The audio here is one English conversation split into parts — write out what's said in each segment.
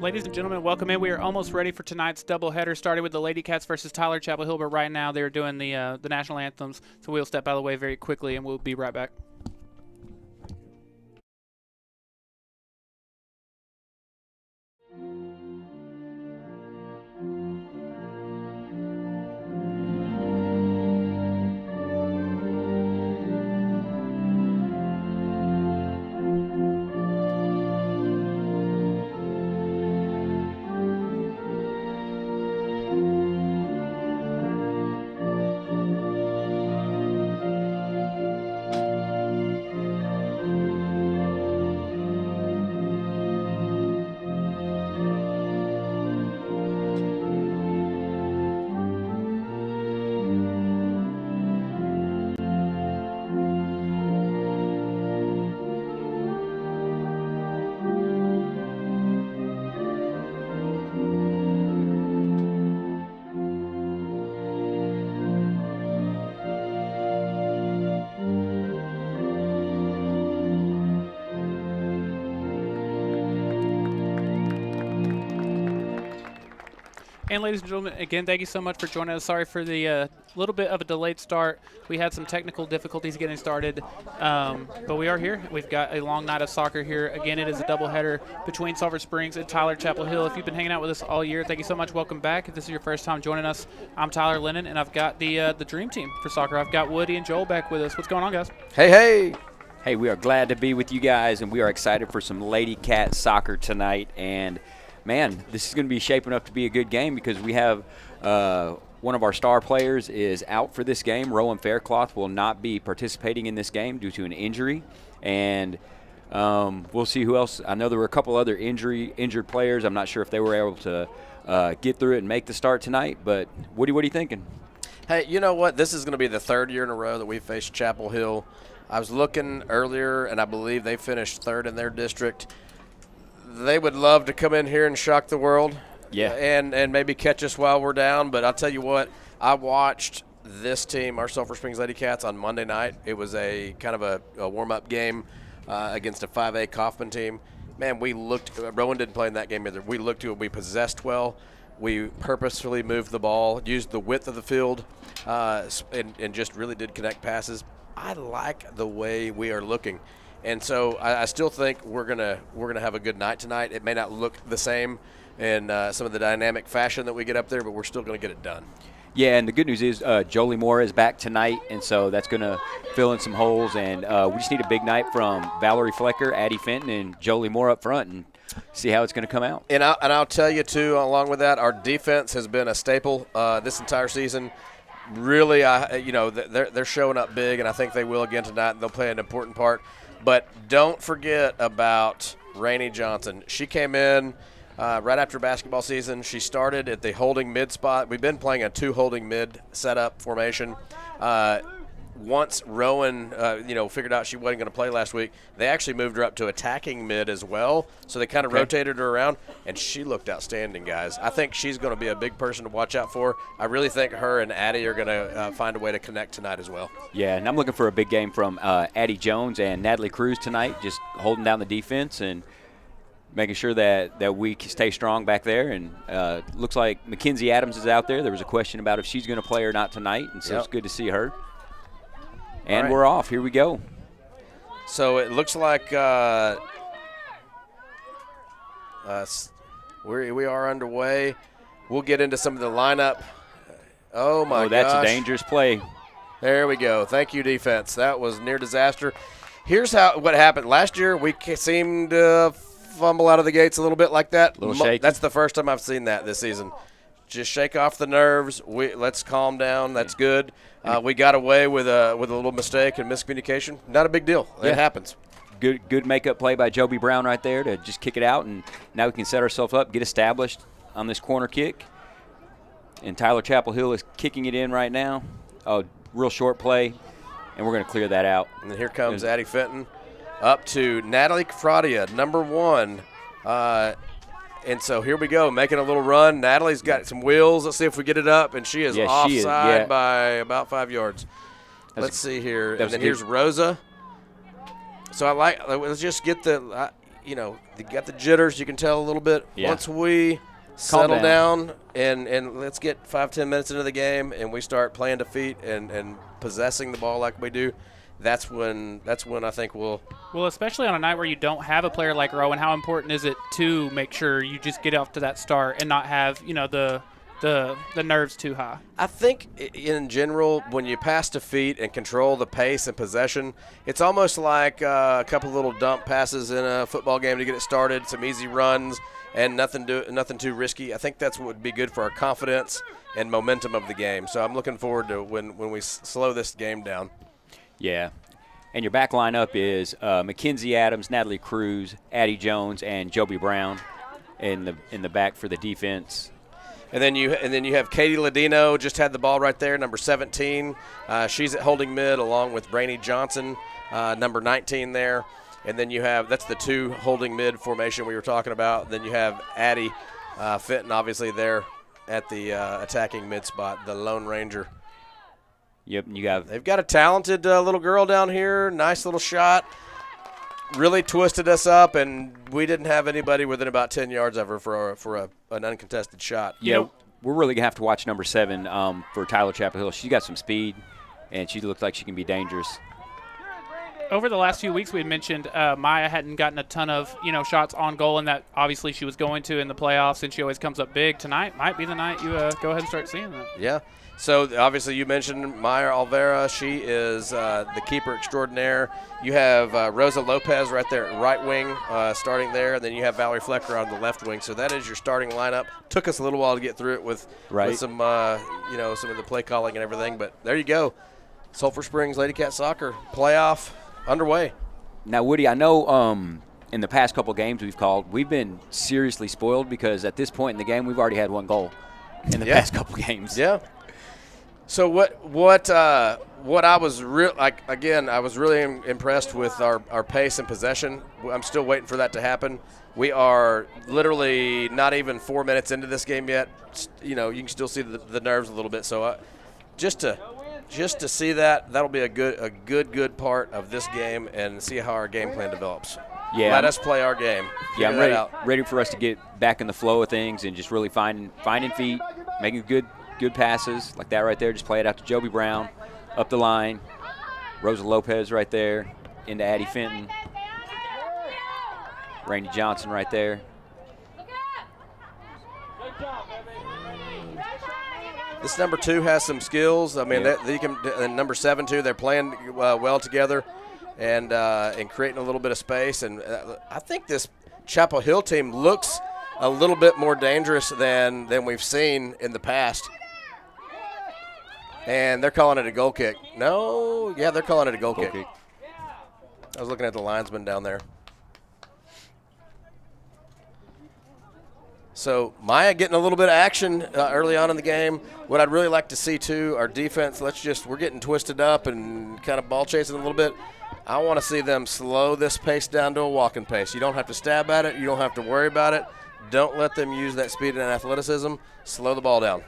Ladies and gentlemen, welcome in. We are almost ready for tonight's doubleheader, starting with the Lady Cats versus Tyler Chapel Hill. But right now, they're doing the national anthems, so we'll step out of the way very quickly, and we'll be right back. And ladies and gentlemen, again, thank you so much for joining us. Sorry for the little bit of a delayed start. We had some technical difficulties getting started, but we are here. We've got a long night of soccer here. Again, it is a doubleheader between Sulphur Springs and Tyler Chapel Hill. If you've been hanging out with us all year, thank you so much. Welcome back. If this is your first time joining us, I'm Tyler Lennon, and I've got the dream team for soccer. I've got Woody and Joel back with us. What's going on, guys? Hey, hey. Hey, we are glad to be with you guys, and we are excited for some Lady Cat soccer tonight. And man, this is going to be shaping up to be a good game because we have one of our star players is out for this game. Rowan Faircloth will not be participating in this game due to an injury. And we'll see who else. I know there were a couple other injured players. I'm not sure if they were able to get through it and make the start tonight. But, Woody, what are you thinking? Hey, you know what? This is going to be the third year in a row that we faced Chapel Hill. I was looking earlier, and I believe they finished third in their district. They would love to come in here and shock the world, and maybe catch us while we're down. But I'll tell you what, I watched this team, our Sulphur Springs Lady Cats, on Monday night. It was a kind of a warm-up game against a 5A Kaufman team. Man, we looked – Rowan didn't play in that game either. We looked to it. We possessed well. We purposefully moved the ball, used the width of the field, and just really did connect passes. I like the way we are looking. And so I still think we're gonna have a good night tonight. It may not look the same in some of the dynamic fashion that we get up there, but we're still going to get it done. Yeah, and the good news is Jolie Moore is back tonight, and so that's going to fill in some holes. And we just need a big night from Valerie Flecker, Addie Fenton, and Jolie Moore up front, and see how it's going to come out. And I'll tell you, too, along with that, our defense has been a staple this entire season. Really, they're showing up big, and I think they will again tonight, and they'll play an important part. But don't forget about Rainey Johnson. She came in right after basketball season. She started at the holding mid spot. We've been playing a two holding mid setup formation. Once Rowan, figured out she wasn't going to play last week, they actually moved her up to attacking mid as well. So they kind of rotated her around, and she looked outstanding, guys. I think she's going to be a big person to watch out for. I really think her and Addie are going to find a way to connect tonight as well. Yeah, and I'm looking for a big game from Addie Jones and Natalie Cruz tonight, just holding down the defense and making sure that we stay strong back there. And looks like Mackenzie Adams is out there. There was a question about if she's going to play or not tonight, and so It's good to see her. And we're off. Here we go. So it looks like we are underway. We'll get into some of the lineup. Oh, my gosh. That's a dangerous play. There we go. Thank you, defense. That was near disaster. Here's what happened. Last year, we seemed to fumble out of the gates a little bit like that. A little shaky. That's the first time I've seen that this season. Just shake off the nerves. Let's calm down. That's good. We got away with a little mistake and miscommunication. Not a big deal. It happens. Good makeup play by Joby Brown right there to just kick it out, and now we can set ourselves up, get established on this corner kick. And Tyler Chapel Hill is kicking it in right now. Oh, real short play, and we're going to clear that out. And then here comes Addie Fenton up to Natalie Kafradia, number 1. And so here we go, making a little run. Natalie's got some wheels. Let's see if we get it up. And she is offside by about 5 yards. Let's see here. And then here's Rosa. So let's just get you got the jitters. You can tell a little bit. Yeah. Once we settle down and let's get 5-10 minutes into the game and we start playing to feet and possessing the ball like we do, that's when I think we'll. Well, especially on a night where you don't have a player like Rowan, how important is it to make sure you just get off to that start and not have the nerves too high? I think in general, when you pass to feet and control the pace and possession, it's almost like a couple little dump passes in a football game to get it started, some easy runs, and nothing too risky. I think that's what would be good for our confidence and momentum of the game. So I'm looking forward to when we slow this game down. Yeah. And your back lineup is Mackenzie Adams, Natalie Cruz, Addie Jones, and Joby Brown in the back for the defense. And then you have Katie Ladino, just had the ball right there, number 17. She's at holding mid along with Brainy Johnson, number 19 there. And then that's the 2 holding mid formation we were talking about. Then you have Addie Fenton, obviously there at the attacking mid spot, the Lone Ranger. Yep, they've got a talented little girl down here, nice little shot. Really twisted us up, and we didn't have anybody within about 10 yards of her for an uncontested shot. Yeah, we're really going to have to watch number 7 for Tyler Chapel Hill. She's got some speed, and she looks like she can be dangerous. Over the last few weeks, we had mentioned Maya hadn't gotten a ton of shots on goal, and that obviously she was going to in the playoffs, and she always comes up big. Tonight might be the night you go ahead and start seeing that. Yeah. So, obviously, you mentioned Maya Alvera. She is the keeper extraordinaire. You have Rosa Lopez right there at right wing starting there, and then you have Valerie Flecker on the left wing. So that is your starting lineup. Took us a little while to get through it with some, some of the play calling and everything. But there you go. Sulphur Springs Lady Cat Soccer playoff underway. Now, Woody, I know in the past couple games we've called, we've been seriously spoiled because at this point in the game we've already had 1 goal in the past couple games. Yeah. So what I was I was really impressed with our pace and possession. I'm still waiting for that to happen. We are literally not even 4 minutes into this game yet. You can still see the nerves a little bit. So just to see that'll be a good part of this game and see how our game plan develops. Yeah, let us play our game. Yeah, I'm ready for us to get back in the flow of things and just really finding feet, making good passes like that right there. Just play it out to Joby Brown, up the line. Rosa Lopez right there, into Addie Fenton. Randy Johnson right there. This number 2 has some skills. I mean, they can. And number 7 too. They're playing well together, and creating a little bit of space. And I think this Chapel Hill team looks a little bit more dangerous than we've seen in the past. And they're calling it a goal kick. No, yeah, they're calling it a goal kick. I was looking at the linesman down there. So Maya getting a little bit of action early on in the game. What I'd really like to see too, our defense. We're getting twisted up and kind of ball chasing a little bit. I want to see them slow this pace down to a walking pace. You don't have to stab at it. You don't have to worry about it. Don't let them use that speed and athleticism. Slow the ball down.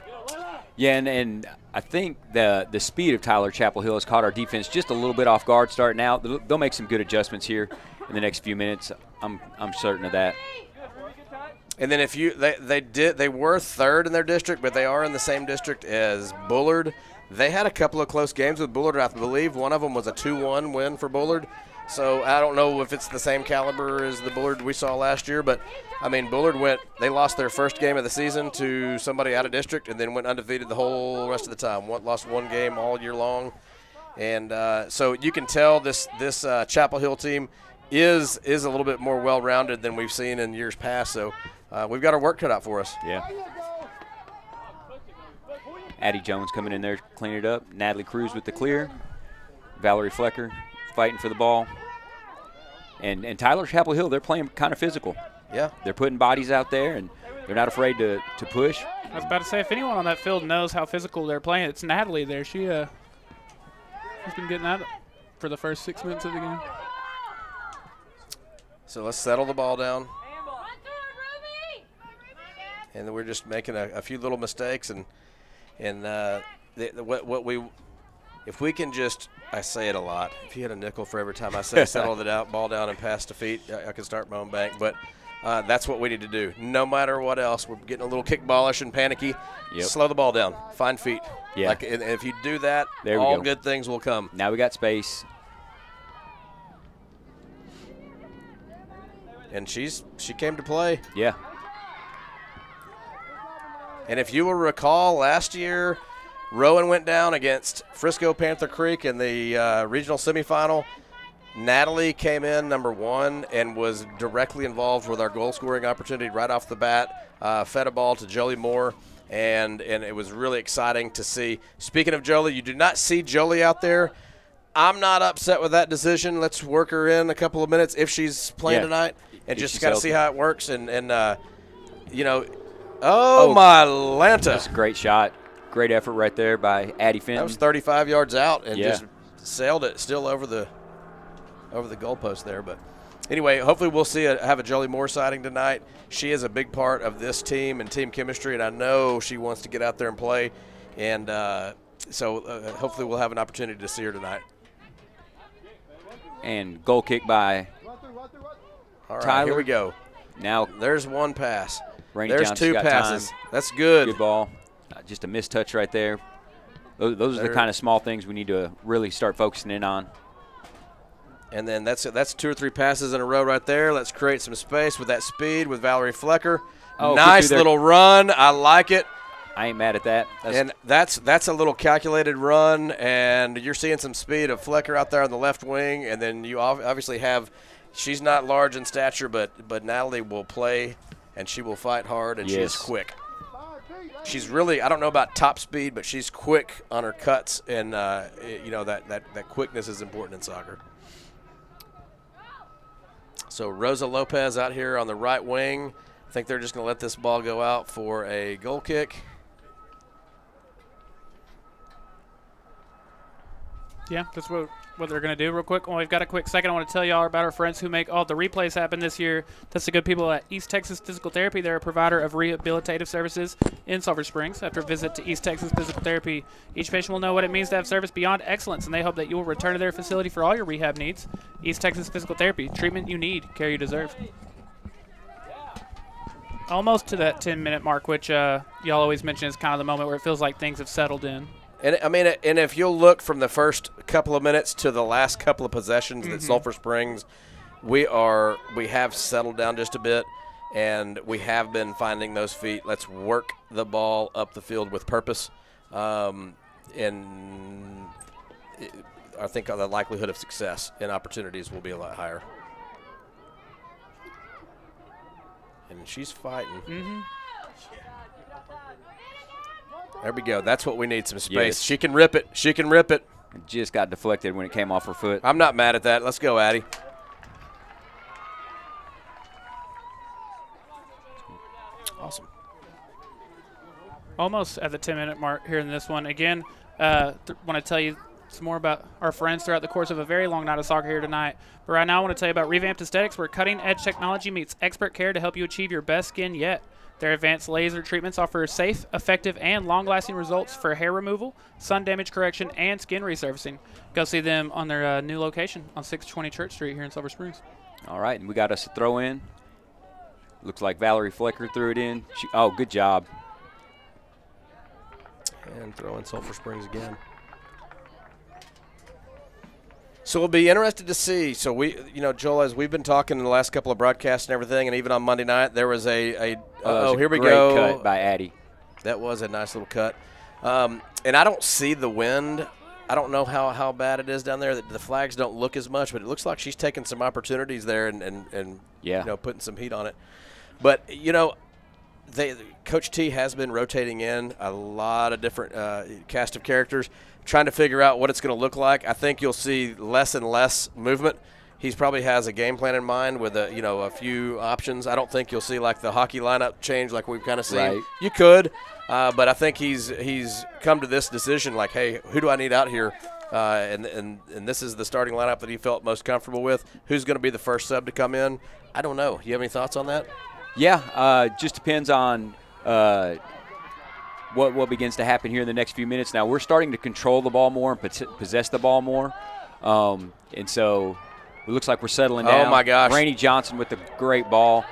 Yeah, and I think the speed of Tyler Chapel Hill has caught our defense just a little bit off guard starting out. They'll make some good adjustments here in the next few minutes. I'm certain of that. And then they were 3rd in their district, but they are in the same district as Bullard. They had a couple of close games with Bullard. I believe one of them was a 2-1 win for Bullard. So I don't know if it's the same caliber as the Bullard we saw last year, but I mean, Bullard they lost their first game of the season to somebody out of district and then went undefeated the whole rest of the time. Lost 1 game all year long. And so you can tell this Chapel Hill team is a little bit more well-rounded than we've seen in years past. So we've got our work cut out for us. Yeah. Addie Jones coming in there, cleaning it up. Natalie Cruz with the clear. Valerie Flecker fighting for the ball. And Tyler Chapel Hill, they're playing kind of physical. Yeah. They're putting bodies out there, and they're not afraid to push. I was about to say, if anyone on that field knows how physical they're playing, it's Natalie there. She's been getting at it for the first 6 minutes of the game. So let's settle the ball down. And we're just making a few little mistakes, and what we if we can just, I say it a lot, if you had a nickel for every time I say settle the ball down and pass to feet, I could start my own bank. But that's what we need to do. No matter what else, we're getting a little kickballish and panicky. Yep. Slow the ball down. Find feet. Yeah. And if you do that, There we all go. good things will come. Now we got space. And she came to play. Yeah. And if you will recall, last year, Rowan went down against Frisco Panther Creek in the regional semifinal. Natalie came in number 1 and was directly involved with our goal scoring opportunity right off the bat. Fed a ball to Jolie Moore, and it was really exciting to see. Speaking of Jolie, you do not see Jolie out there. I'm not upset with that decision. Let's work her in a couple of minutes if she's playing tonight, and just got to see how it works. And you know, oh my Lanta. That's a great shot. Great effort right there by Addie Fenton. That was 35 yards out and just sailed it still over the goalpost there. But anyway, hopefully we'll have a Jolie Moore sighting tonight. She is a big part of this team and team chemistry, and I know she wants to get out there and play. And so hopefully we'll have an opportunity to see her tonight. And goal kick by All right, Tyler. here we go. Now There's one pass. Rainey There's Johnson's 2 got passes. time. That's good. Good ball. Just a missed touch right there. Those are the kind of small things we need to really start focusing in on. And then that's 2 or 3 passes in a row right there. Let's create some space with that speed with Valerie Flecker. Oh, nice little run. I like it. I ain't mad at that. And that's a little calculated run, and you're seeing some speed of Flecker out there on the left wing, and then you obviously have – she's not large in stature, but Natalie will play, and she will fight hard, and she is quick. She's really – I don't know about top speed, but she's quick on her cuts, and, you know, that quickness is important in soccer. So Rosa Lopez out here on the right wing. I think they're just going to let this ball go out for a goal kick. Yeah, that's what they're going to do real quick. Well, we've got a quick second. I want to tell you all about our friends who make all the replays happen this year. That's the good people at East Texas Physical Therapy. They're a provider of rehabilitative services in Sulphur Springs. After a visit to East Texas Physical Therapy, each patient will know what it means to have service beyond excellence, and they hope that you will return to their facility for all your rehab needs. East Texas Physical Therapy, treatment you need, care you deserve. Almost to that 10-minute mark, which y'all always mention is kind of the moment where it feels like things have settled in. And I mean, and if you'll look from the first couple of minutes to the last couple of possessions at Sulphur Springs, we have settled down just a bit, and we have been finding those feet. Let's work the ball up the field with purpose, and I think the likelihood of success and opportunities will be a lot higher. And she's fighting. There we go. That's what we need, some space. Yes. She can rip it. She can rip it. It just got deflected when it came off her foot. I'm not mad at that. Let's go, Addie. Awesome. Almost at the 10-minute mark here in this one. Again, want to tell you some more about our friends throughout the course of a very long night of soccer here tonight. But right now I want to tell you about Revamped Aesthetics, where cutting-edge technology meets expert care to help you achieve your best skin yet. Their advanced laser treatments offer safe, effective, and long-lasting results for hair removal, sun damage correction, and skin resurfacing. Go see them on their new location on 620 Church Street here in Sulphur Springs. All right, and we got us a throw in. Looks like Valerie Flecker threw it in. Oh, good job. And throw in Sulphur Springs again. So we'll be interested to see. So we, Joel, as we've been talking in the last couple of broadcasts and everything, and even on Monday night, there was here we go. Great cut by Addie. That was a nice little cut. And I don't see the wind. I don't know how bad it is down there. The flags don't look as much, but it looks like she's taking some opportunities there and putting some heat on it. But, Coach T has been rotating in a lot of different cast of characters, trying to figure out what it's going to look like. I think you'll see less and less movement. He probably has a game plan in mind with a few options. I don't think you'll see like the hockey lineup change like we've kind of seen. Right. You could, but I think he's come to this decision like, hey, who do I need out here? And this is the starting lineup that he felt most comfortable with. Who's going to be the first sub to come in? I don't know. You have any thoughts on that? Yeah, just depends on what begins to happen here in the next few minutes. Now we're starting to control the ball more and possess the ball more, and so it looks like we're settling down. Oh my gosh! Rainey Johnson with the great ball.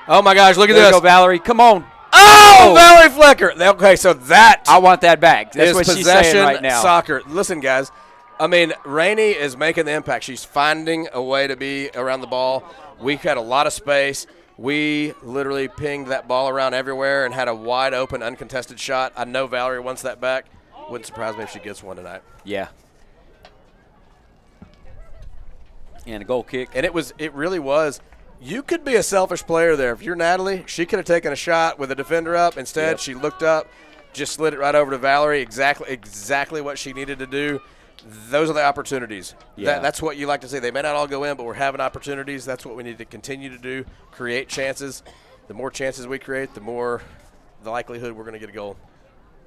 Oh my gosh! Look at There this. you go, Valerie. Come on. Oh, Valerie Flecker. Okay, so that I want that back. That's is what she's possession saying right now. soccer. Listen, guys. I mean, Rainey is making the impact. She's finding a way to be around the ball. We had a lot of space. We literally pinged that ball around everywhere and had a wide open, uncontested shot. I know Valerie wants that back. Wouldn't surprise me if she gets one tonight. Yeah. And a goal kick. And it really was. You could be a selfish player there. If you're Natalie, she could have taken a shot with a defender up. Instead, she looked up, just slid it right over to Valerie. Exactly what she needed to do. Those are the opportunities. Yeah. That's what you like to see. They may not all go in, but we're having opportunities. That's what we need to continue to do, create chances. The more chances we create, the more the likelihood we're going to get a goal.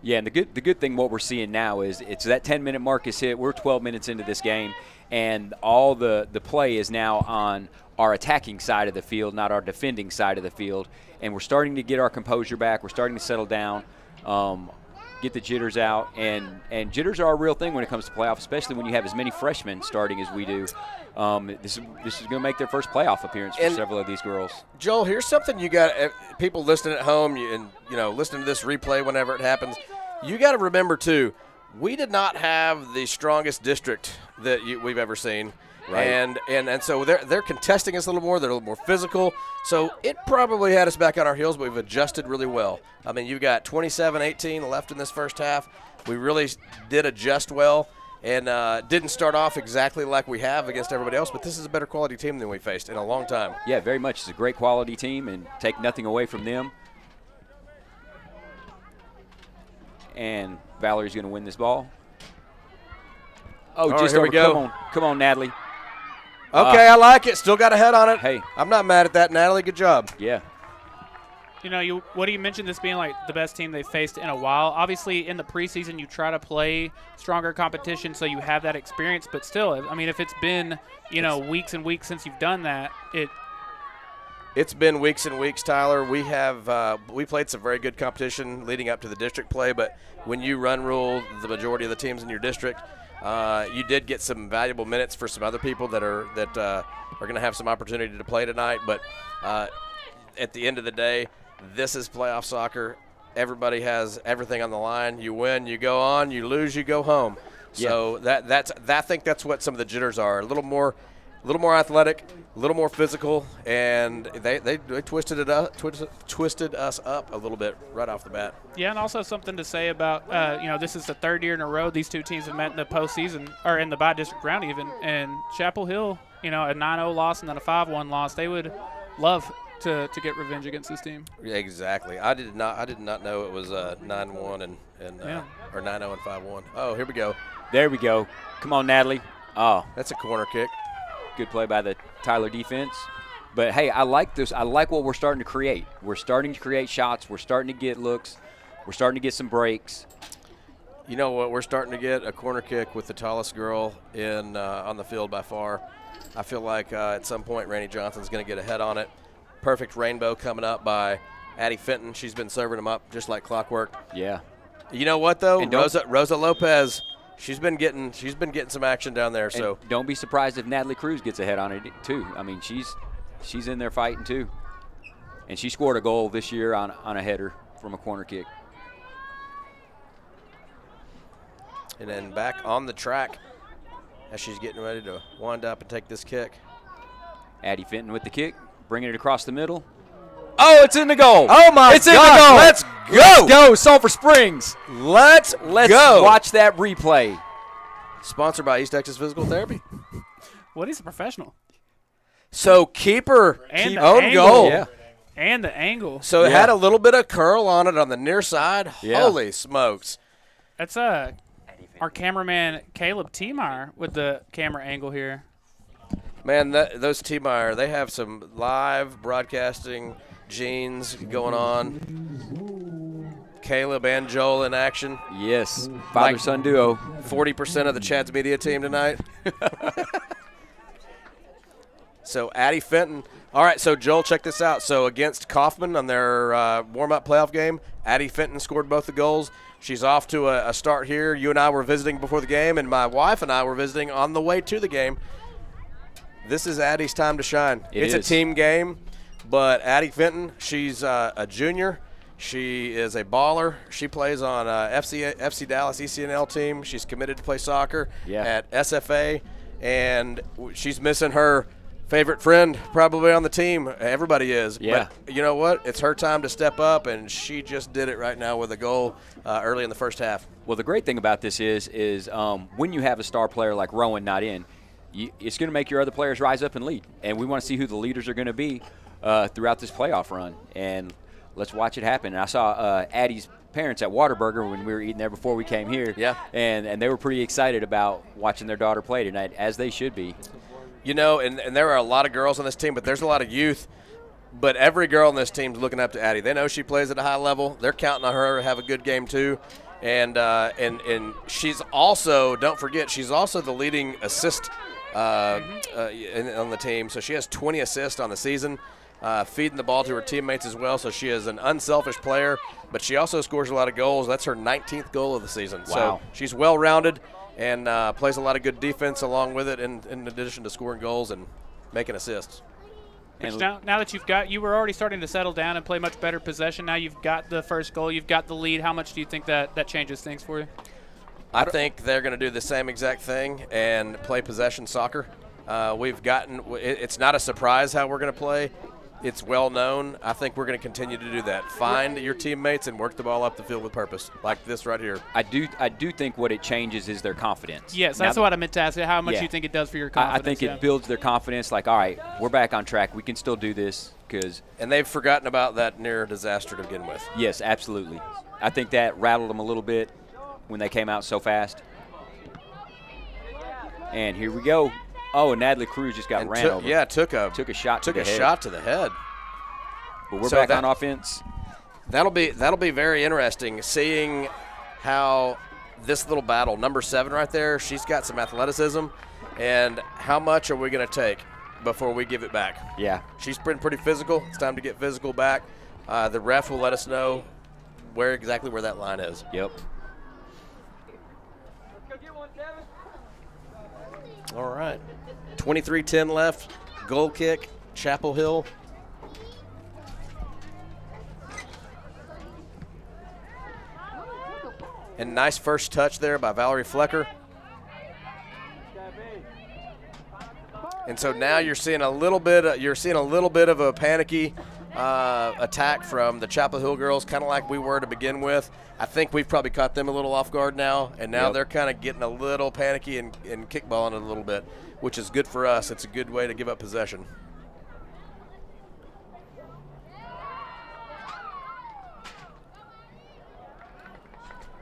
Yeah, and the good thing what we're seeing now is it's that 10-minute mark is hit. We're 12 minutes into this game, and all the play is now on our attacking side of the field, not our defending side of the field. And we're starting to get our composure back. We're starting to settle down, get the jitters out. And jitters are a real thing when it comes to playoffs, especially when you have as many freshmen starting as we do. This is going to make their first playoff appearance for several of these girls. Joel, here's something you got people listening at home and listening to this replay whenever it happens. You got to remember too, we did not have the strongest district that we've ever seen. Right. And so they're contesting us a little more. They're a little more physical. So it probably had us back on our heels, but we've adjusted really well. I mean, you've got 27-18 left in this first half. We really did adjust well and didn't start off exactly like we have against everybody else, but this is a better quality team than we faced in a long time. Yeah, very much. It's a great quality team and take nothing away from them. And Valerie's going to win this ball. Oh, just here over. we go. Come on, Natalie. Okay, I like it. Still got a head on it. Hey. I'm not mad at that, Natalie. Good job. Yeah. What do you mention this being like the best team they've faced in a while? Obviously, in the preseason, you try to play stronger competition so you have that experience. But still, I mean, if it's been weeks and weeks since you've done that, It's been weeks and weeks, Tyler. We played some very good competition leading up to the district play, but when you run rule the majority of the teams in your district, you did get some valuable minutes for some other people that are going to have some opportunity to play tonight. But at the end of the day, this is playoff soccer. Everybody has everything on the line. You win, you go on. You lose, you go home. Yeah. So I think that's what some of the jitters are. A little more athletic, a little more physical, and they twisted us up a little bit right off the bat. Yeah, and also something to say about this is the third year in a row these two teams have met in the postseason or in the bi-district round even, and Chapel Hill, a 9-0 loss and then a 5-1 loss, they would love to get revenge against this team. Yeah, exactly. I did not know it was 9-1 and or 9-0 and 5-1. Oh, here we go. There we go. Come on, Natalie. Oh, That's a corner kick. good play by the Tyler defense. But, hey, I like this. I like what we're starting to create. We're starting to create shots. We're starting to get looks. We're starting to get some breaks. You know what? We're starting to get a corner kick with the tallest girl on the field by far. I feel like at some point Rainey Johnson's going to get a head on it. Perfect rainbow coming up by Addie Fenton. She's been serving them up just like clockwork. Yeah. You know what though? And Rosa Lopez, she's been getting some action down there. So and don't be surprised if Natalie Cruz gets a head on it too. I mean, she's in there fighting too. And she scored a goal this year on a header from a corner kick. And then back on the track as she's getting ready to wind up and take this kick. Addie Fenton with the kick, bringing it across the middle. Oh, it's in the goal. Oh, my It's in the gosh, goal. let's go. Let's go, Sulphur Springs. Let's go. Watch that replay. Sponsored by East Texas Physical Therapy. What is a professional? So keeper And the own angle. goal. Yeah. And the angle. So it Yeah. had a little bit of curl on it on the near side. Yeah. Holy smokes. That's our cameraman Caleb Tiemeyer with the camera angle here. Man, those Tiemeyer, they have some live broadcasting genes going on. Caleb and Joel in action. Yes, father-son duo. 40% of the Chad's media team tonight. So Addie Fenton. All right, so Joel, check this out. So against Kaufman on their warm-up playoff game, Addie Fenton scored both the goals. She's off to a start here. You and I were visiting before the game, and my wife and I were visiting on the way to the game. This is Addie's time to shine. It's a team game, but Addie Fenton, she's a junior. She is a baller. She plays on FC Dallas ECNL team. She's committed to play soccer at SFA, and she's missing her favorite friend probably on the team. Everybody is. Yeah. But you know what? It's her time to step up, and she just did it right now with a goal early in the first half. Well, the great thing about this is when you have a star player like Rowan not in, it's going to make your other players rise up and lead. And we want to see who the leaders are going to be throughout this playoff run. And let's watch it happen. And I saw Addie's parents at Whataburger when we were eating there before we came here. Yeah. And they were pretty excited about watching their daughter play tonight, as they should be. You know, and there are a lot of girls on this team, but there's a lot of youth. But every girl on this team is looking up to Addie. They know she plays at a high level. They're counting on her to have a good game too. And she's also, don't forget, she's also the leading assist on the team. So she has 20 assists on the season, feeding the ball to her teammates as well. So she is an unselfish player, but she also scores a lot of goals. That's her 19th goal of the season. Wow. So she's well-rounded and plays a lot of good defense along with it in addition to scoring goals and making assists. Which now that you were already starting to settle down and play much better possession. Now you've got the first goal, you've got the lead. How much do you think that changes things for you? I think they're going to do the same exact thing and play possession soccer. It's not a surprise how we're going to play. It's well known. I think we're going to continue to do that. Find your teammates and work the ball up the field with purpose, like this right here. I do think what it changes is their confidence. Yes, that's what I meant to ask you. How much you think it does for your confidence? I think it builds their confidence. Like, all right, we're back on track. We can still do this. And they've forgotten about that near disaster to begin with. Yes, absolutely. I think that rattled them a little bit when they came out so fast. And here we go. Oh, and Natalie Cruz just got ran over. Yeah, took a shot to the head. Shot to the head. But we're back on offense. That'll be very interesting seeing how this little battle, number 7 right there, she's got some athleticism, and how much are we going to take before we give it back? Yeah. She's been pretty physical. It's time to get physical back. The ref will let us know exactly where that line is. Yep. All right. 23-10 left. Goal kick, Chapel Hill. And nice first touch there by Valerie Flecker. And so now you're seeing a little bit of a panicky attack from the Chapel Hill girls, kind of like we were to begin with. I think we've probably caught them a little off guard now, and now they're kind of getting a little panicky and kickballing it a little bit, which is good for us. It's a good way to give up possession.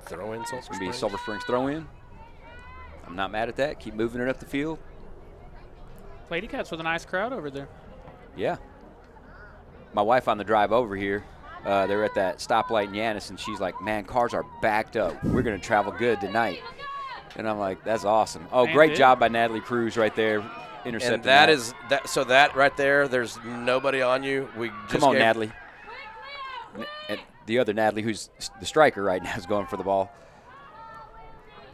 Throw in, It's going to be a Sulphur Springs throw in. I'm not mad at that. Keep moving it up the field. Lady Cats with a nice crowd over there. Yeah. My wife on the drive over here, they were at that stoplight in Yanis, and she's like, man, cars are backed up. We're going to travel good tonight. And I'm like, that's awesome. Oh, great job by Natalie Cruz right there. Intercepting and so that right there, there's nobody on you. Come on, Natalie. And the other Natalie, who's the striker right now, is going for the ball.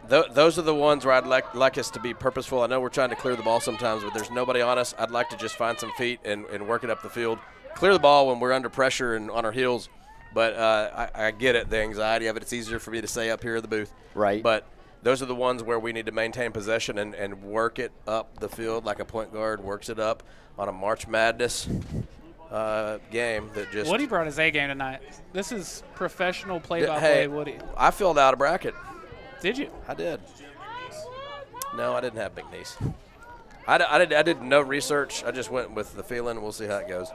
Those are the ones where I'd like us to be purposeful. I know we're trying to clear the ball sometimes, but there's nobody on us. I'd like to just find some feet and work it up the field. Clear the ball when we're under pressure and on our heels. But I get it, the anxiety of it. It's easier for me to say up here in the booth. Right. But those are the ones where we need to maintain possession and work it up the field like a point guard works it up on a March Madness game. Woody brought his A game tonight. This is professional play-by-play Woody. I filled out a bracket. Did you? I did. No, I didn't have McNeese. I did no research. I just went with the feeling. We'll see how it goes.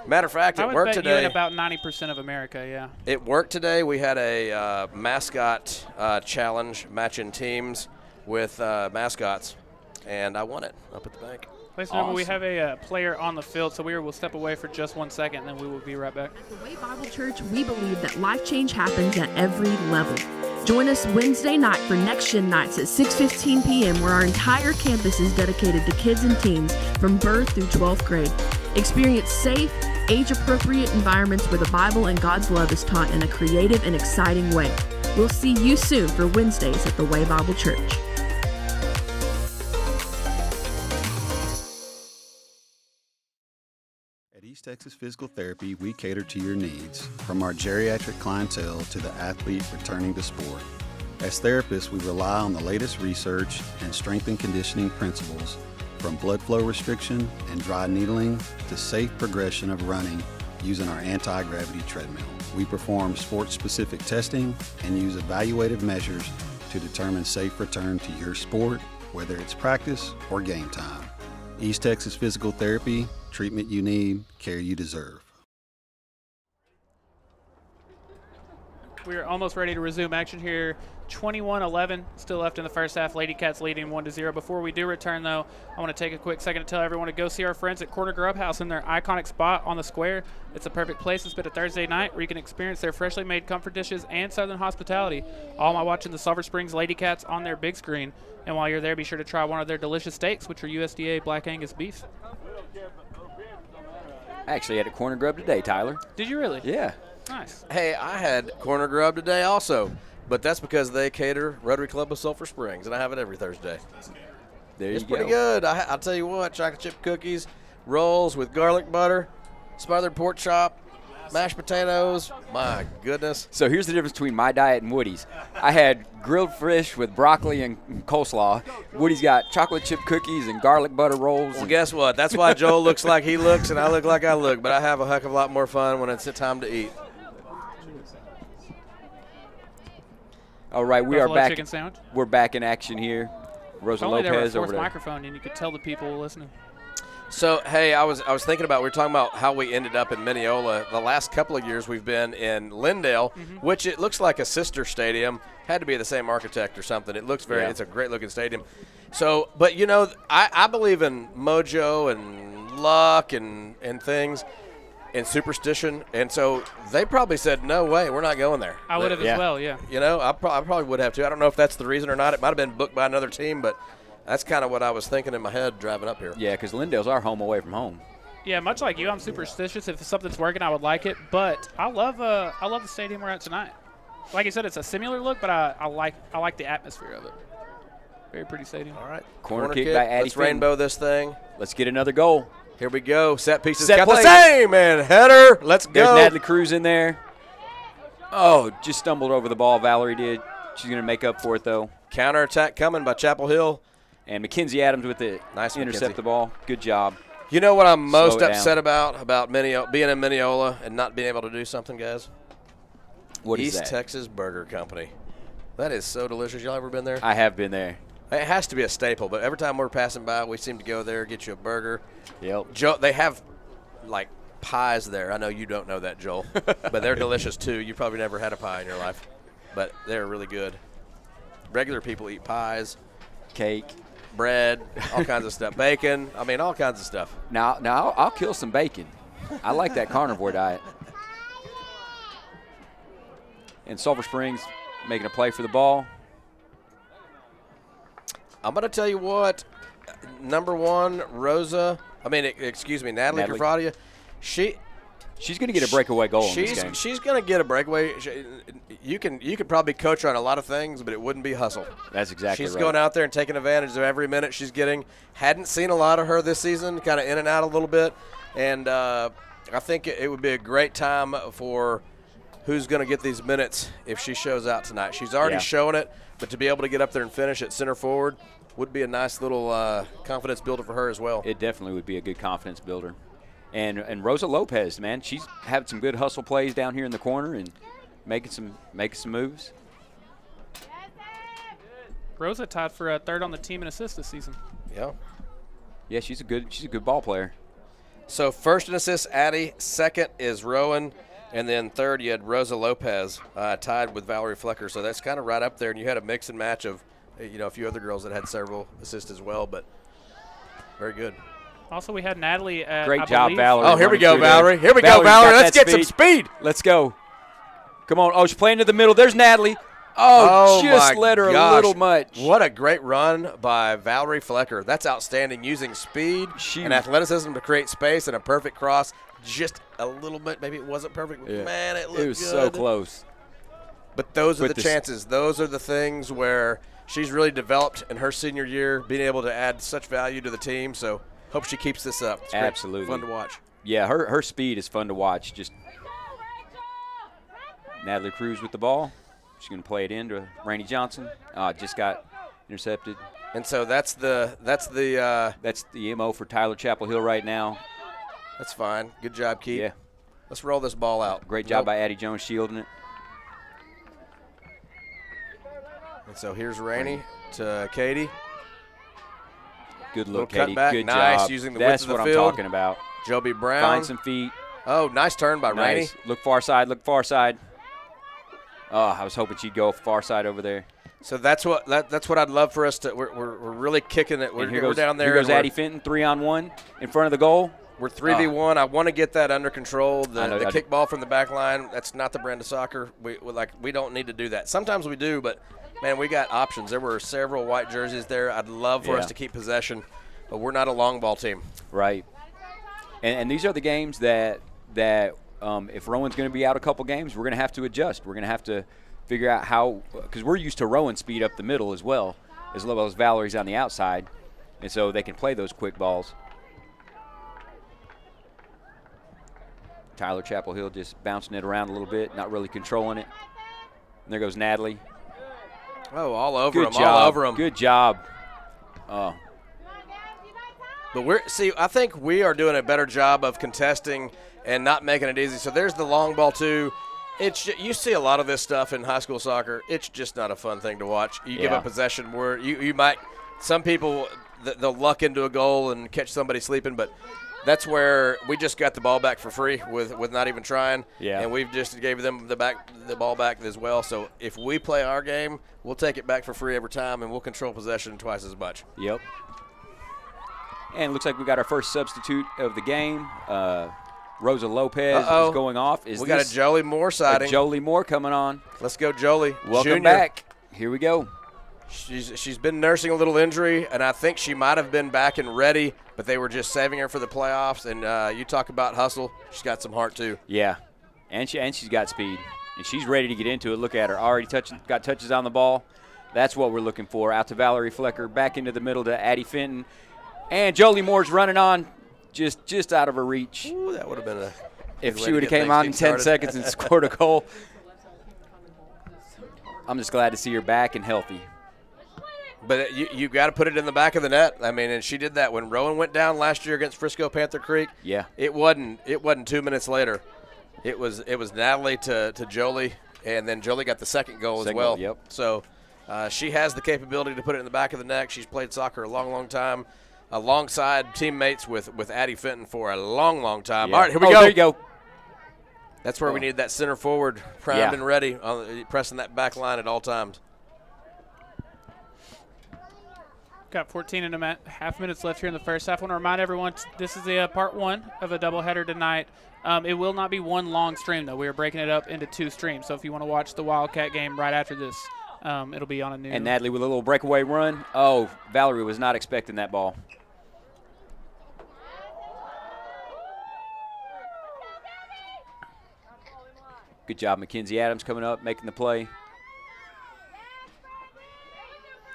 Matter of fact, it worked today. I would bet you in about 90% of America, yeah. It worked today. We had a mascot challenge, matching teams with mascots, and I won it up at the bank. Please remember, we have a player on the field, so we will step away for just 1 second, and then we will be right back. At the Way Bible Church, we believe that life change happens at every level. Join us Wednesday night for Next Gen Nights at 6:15 p.m. where our entire campus is dedicated to kids and teens from birth through 12th grade. Experience safe, age-appropriate environments where the Bible and God's love is taught in a creative and exciting way. We'll see you soon for Wednesdays at the Way Bible Church. At East Texas Physical Therapy, we cater to your needs, from our geriatric clientele to the athlete returning to sport. As therapists, we rely on the latest research and strength and conditioning principles, from blood flow restriction and dry needling to safe progression of running using our anti-gravity treadmill. We perform sport-specific testing and use evaluative measures to determine safe return to your sport, whether it's practice or game time. East Texas Physical Therapy, treatment you need, care you deserve. We are almost ready to resume action here. 21-11 still left in the first half. Lady Cats leading 1-0. Before we do return, though, I want to take a quick second to tell everyone to go see our friends at Corner Grub House in their iconic spot on the square. It's a perfect place to spend a Thursday night where you can experience their freshly made comfort dishes and Southern hospitality, all while watching the Sulphur Springs Lady Cats on their big screen. And while you're there, be sure to try one of their delicious steaks, which are USDA Black Angus beef. I actually had a corner grub today, Tyler. Did you really? Yeah. Nice. Hey, I had Corner Grub today also, but that's because they cater Rotary Club of Sulphur Springs, and I have it every Thursday. There you It's go. pretty good. I'll tell you what, chocolate chip cookies, rolls with garlic butter, smothered pork chop, mashed potatoes. My goodness. So here's the difference between my diet and Woody's. I had grilled fish with broccoli and coleslaw. Woody's got chocolate chip cookies and garlic butter rolls. Well, guess what? That's why Joel looks like he looks and I look like I look, but I have a heck of a lot more fun when it's time to eat. All right, we are Buffalo back. chicken sandwich. We're back in action here. Rosa If only there were a Lopez over fourth there. microphone and you could tell the people listening. So, hey, I was thinking about, we were talking about how we ended up in Mineola. The last couple of years we've been in Lindale, which it looks like a sister stadium. Had to be the same architect or something. It looks it's a great looking stadium. So, but you know, I believe in mojo and luck and things and superstition. And so they probably said, no way, we're not going there. I would have as well, yeah. You know, I probably would have too. I don't know if that's the reason or not. It might have been booked by another team, but that's kind of what I was thinking in my head driving up here. Yeah, because Lindale's our home away from home. Yeah, much like you, I'm superstitious. If something's working, I would like it. But I love the stadium we're at tonight. Like you said, it's a similar look, but I like the atmosphere of it. Very pretty stadium. All right. Corner kick by Addie Let's Finn. rainbow this thing. Let's get another goal. Here we go. Set pieces. Set Got play. the same, and header. Let's There's go. Natalie Cruz in there. Oh, just stumbled over the ball. Valerie did. She's going to make up for it, though. Counterattack coming by Chapel Hill. And Mackenzie Adams with it. Nice, intercept Mackenzie. the ball. Good job. You know what I'm most Slow it upset about being in Mineola and not being able to do something, guys? What is East that? Texas Burger Company. That is so delicious. Y'all ever been there? I have been there. It has to be a staple, but every time we're passing by, we seem to go there, get you a burger. Yep. Joe, they have, like, pies there. I know you don't know that, Joel, but they're delicious, too. You probably never had a pie in your life, but they're really good. Regular people eat pies, Cake. bread, all kinds of stuff. Bacon, I mean, all kinds of stuff. Now I'll kill some bacon. I like that carnivore diet. And Sulphur Springs making a play for the ball. I'm going to tell you what, number one, Natalie Carfadia, She's going to get a breakaway goal in this game. She's going to get a breakaway. You could probably coach her on a lot of things, but it wouldn't be hustle. That's exactly She's right. going out there and taking advantage of every minute she's getting. Hadn't seen a lot of her this season, kind of in and out a little bit. And I think it would be a great time for who's going to get these minutes if she shows out tonight. She's already showing it, but to be able to get up there and finish at center forward would be a nice little confidence builder for her as well. It definitely would be a good confidence builder. And Rosa Lopez, man, she's had some good hustle plays down here in the corner and making some moves. Rosa tied for third on the team in assists this season. Yeah, she's a good ball player. So first in assists, Addie. Second is Rowan. And then third, you had Rosa Lopez tied with Valerie Flecker. So that's kind of right up there. And you had a mix and match of, a few other girls that had several assists as well. But very good. Also, we had Natalie at, Great I job, believe- Valerie. Oh, here we running go, through there. Valerie. Here we go, Valerie's Valerie. got Let's that get some speed. Let's go. Come on. Oh, she's playing to the middle. There's Natalie. Just my let her gosh. a little much. What a great run by Valerie Flecker. That's outstanding, using speed and athleticism to create space and a perfect cross. Just a little bit. Maybe it wasn't perfect. Yeah. Man, it looked good. It was so close. But those are the chances. Those are the things where she's really developed in her senior year, being able to add such value to the team. So hope she keeps this up. It's Absolutely. great. Fun to watch. Yeah, her speed is fun to watch. Just Natalie Cruz with the ball. She's going to play it in to Rainey Johnson. Just got intercepted. And so that's the MO for Tyler Chapel Hill right now. That's fine. Good job, Keith. Yeah. Let's roll this ball out. Great job by Addie Jones shielding it. And so here's Rainey to Katie. Good look, Little Katie. cutback. Good Nice, job. using the That's width of the what field. I'm talking about. Joby Brown. Find some feet. Oh, nice turn by Rainey. Nice. Look far side. Look far side. Oh, I was hoping she'd go far side over there. So that's what I'd love for us to. We're really kicking it. We're down there. Here goes Addie Fenton, 3-on-1 in front of the goal. We're 3v1. I want to get that under control. The kick ball from the back line. That's not the brand of soccer. We don't need to do that. Sometimes we do, but man, we got options. There were several white jerseys there. I'd love for us to keep possession, but we're not a long ball team. Right. And these are the games that if Rowan's going to be out a couple games, we're going to have to adjust. We're going to have to figure out how, because we're used to Rowan speed up the middle as well as Valerie's on the outside, and so they can play those quick balls. Tyler Chapel Hill just bouncing it around a little bit, not really controlling it. And there goes Natalie. Oh, all over him. Good job. All over him. Good job. Oh. But I think we are doing a better job of contesting and not making it easy. So there's the long ball too. You see a lot of this stuff in high school soccer. It's just not a fun thing to watch. You give up possession where you might. Some people they'll luck into a goal and catch somebody sleeping, but that's where we just got the ball back for free with not even trying. Yeah. And we've just gave them the ball back as well. So if we play our game, we'll take it back for free every time, and we'll control possession twice as much. Yep. And it looks like we got our first substitute of the game. Rosa Lopez is going off. We got a Jolie Moore sighting. Jolie Moore coming on. Let's go, Jolie. Welcome Junior. back. Here we go. She's been nursing a little injury, and I think she might have been back and ready, but they were just saving her for the playoffs. And you talk about hustle. She's got some heart too. Yeah, and she's got speed, and she's ready to get into it. Look at her, already got touches on the ball. That's what we're looking for. Out to Valerie Flecker, back into the middle to Addie Fenton, and Jolie Moore's running on, just out of her reach. Ooh, that would have been if she would have came on in 10 seconds and scored a goal. I'm just glad to see her back and healthy. But you got to put it in the back of the net. I mean, and she did that when Rowan went down last year against Frisco Panther Creek. Yeah. It wasn't 2 minutes later. It was Natalie to Jolie, and then Jolie got the second goal as well. Yep. So she has the capability to put it in the back of the net. She's played soccer a long, long time, alongside teammates with Addie Fenton for a long, long time. Yeah. All right, here we go. There you go. That's where we need that center forward primed and ready, pressing that back line at all times. Got 14 and a half minutes left here in the first half. I want to remind everyone this is the part one of a doubleheader tonight. It will not be one long stream, though. We are breaking it up into 2 streams. So if you want to watch the Wildcat game right after this, it'll be on a new. And Natalie with a little breakaway run. Oh, Valerie was not expecting that ball. Good job, Mackenzie Adams coming up, making the play.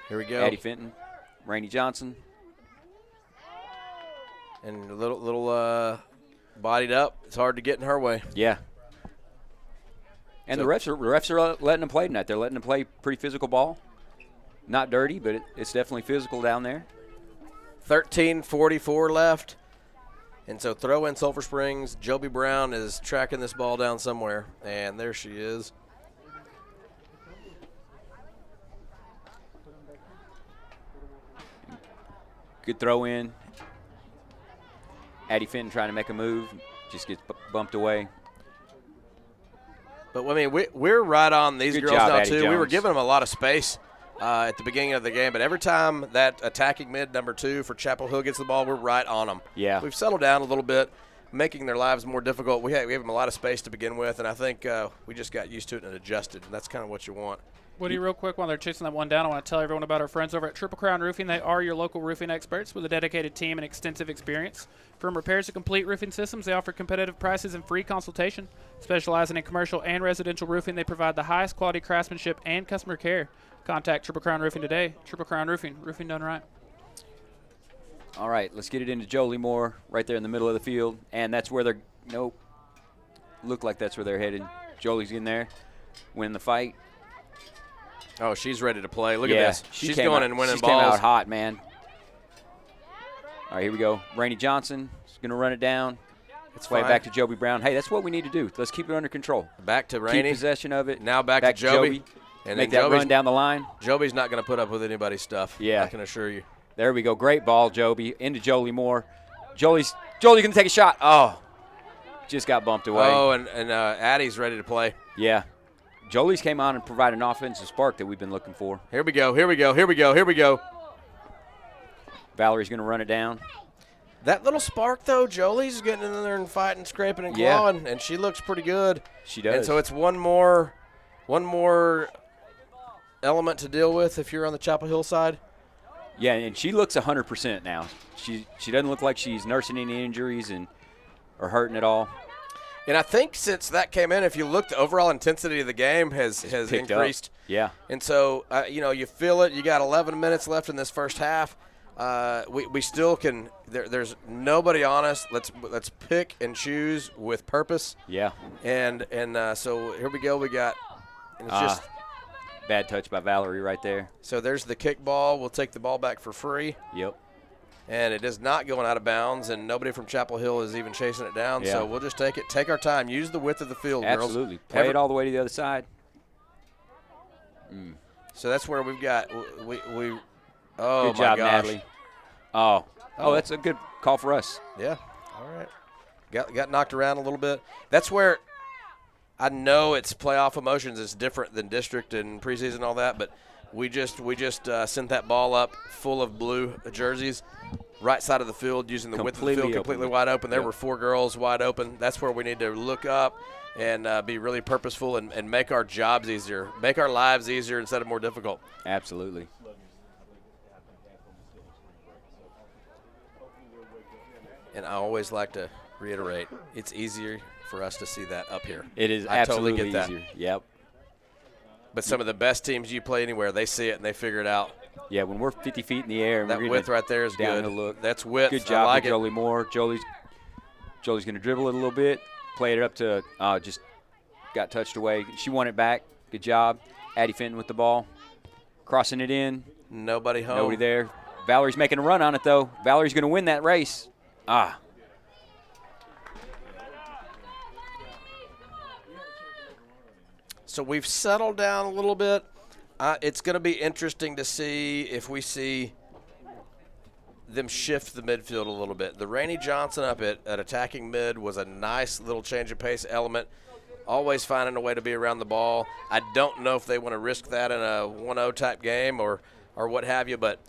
Here we go. Addie Fenton, Rainey Johnson. And a little bodied up. It's hard to get in her way. Yeah. And the refs are letting them play tonight. They're letting them play pretty physical ball. Not dirty, but it's definitely physical down there. 13:44 left. And so throw in Sulphur Springs. Joby Brown is tracking this ball down somewhere. And there she is. Good throw in. Addie Fenton trying to make a move. Just gets bumped away. But, I mean, we're right on these girls job, now, Addie too. Jones. We were giving them a lot of space at the beginning of the game. But every time that attacking mid number 2 for Chapel Hill gets the ball, we're right on them. Yeah. We've settled down a little bit, making their lives more difficult. We have them a lot of space to begin with, and I think we just got used to it and adjusted, and that's kind of what you want. Woody, real quick, while they're chasing that one down, I want to tell everyone about our friends over at Triple Crown Roofing. They are your local roofing experts with a dedicated team and extensive experience. From repairs to complete roofing systems, they offer competitive prices and free consultation. Specializing in commercial and residential roofing, they provide the highest quality craftsmanship and customer care. Contact Triple Crown Roofing today. Triple Crown Roofing, roofing done right. All right, let's get it into Jolie Moore right there in the middle of the field. And that's where they're – nope. Look like that's where they're headed. Jolie's in there, winning the fight. Oh, she's ready to play. Look at this. She's going and winning balls. She balls. came out hot, man. All right, here we go. Rainey Johnson is going to run it down. It's play it fine. back to Joby Brown. Hey, that's what we need to do. Let's keep it under control. Back to Rainey. Keep possession of it. Now back to Joby. And make that run down the line. Joby's not going to put up with anybody's stuff. Yeah. I can assure you. There we go. Great ball, Joby. Into Jolie Moore. Jolie's going to take a shot. Oh, just got bumped away. Oh, and Addie's ready to play. Yeah. Jolie's came on and provided an offensive spark that we've been looking for. Here we go. Here we go. Here we go. Here we go. Valerie's going to run it down. That little spark, though, Jolie's getting in there and fighting, scraping and clawing, and she looks pretty good. She does. And so it's one more element to deal with if you're on the Chapel Hill side. Yeah, and she looks 100% now. She doesn't look like she's nursing any injuries or hurting at all. And I think since that came in, if you look, the overall intensity of the game has increased. Up. Yeah. And so, you feel it. You got 11 minutes left in this first half. We still can. There's nobody on us. Let's pick and choose with purpose. Yeah. And so here we go. We got. And it's just bad touch by Valerie right there. So there's the kick ball. We'll take the ball back for free. Yep. And it is not going out of bounds, and nobody from Chapel Hill is even chasing it down. Yeah. So we'll just take it. Take our time. Use the width of the field, girls. Absolutely. Play it all the way to the other side. So that's where we've got we. Oh, good job, my gosh. Natalie. Oh, that's a good call for us. Yeah. All right. Got knocked around a little bit. That's where I know it's playoff emotions. It's different than district and preseason and all that, but we just sent that ball up full of blue jerseys, right side of the field, using the width of the field, completely wide open. There were 4 girls wide open. That's where we need to look up and be really purposeful and make our jobs easier, make our lives easier instead of more difficult. Absolutely. And I always like to reiterate, it's easier for us to see that up here. It is I absolutely totally get easier. that. Yep. But some of the best teams you play anywhere, they see it and they figure it out. Yeah, when we're 50 feet in the air. And that width right there is good. Look. That's width. Good job like with Jolie Moore. Jolie's going to dribble it a little bit, play it up to just got touched away. She won it back. Good job. Addie Fenton with the ball. Crossing it in. Nobody home. Nobody there. Valerie's making a run on it, though. Valerie's going to win that race. So we've settled down a little bit. It's going to be interesting to see if we see them shift the midfield a little bit. The Rainey Johnson up at attacking mid was a nice little change of pace element, always finding a way to be around the ball. I don't know if they want to risk that in a 1-0 type game or what have you, but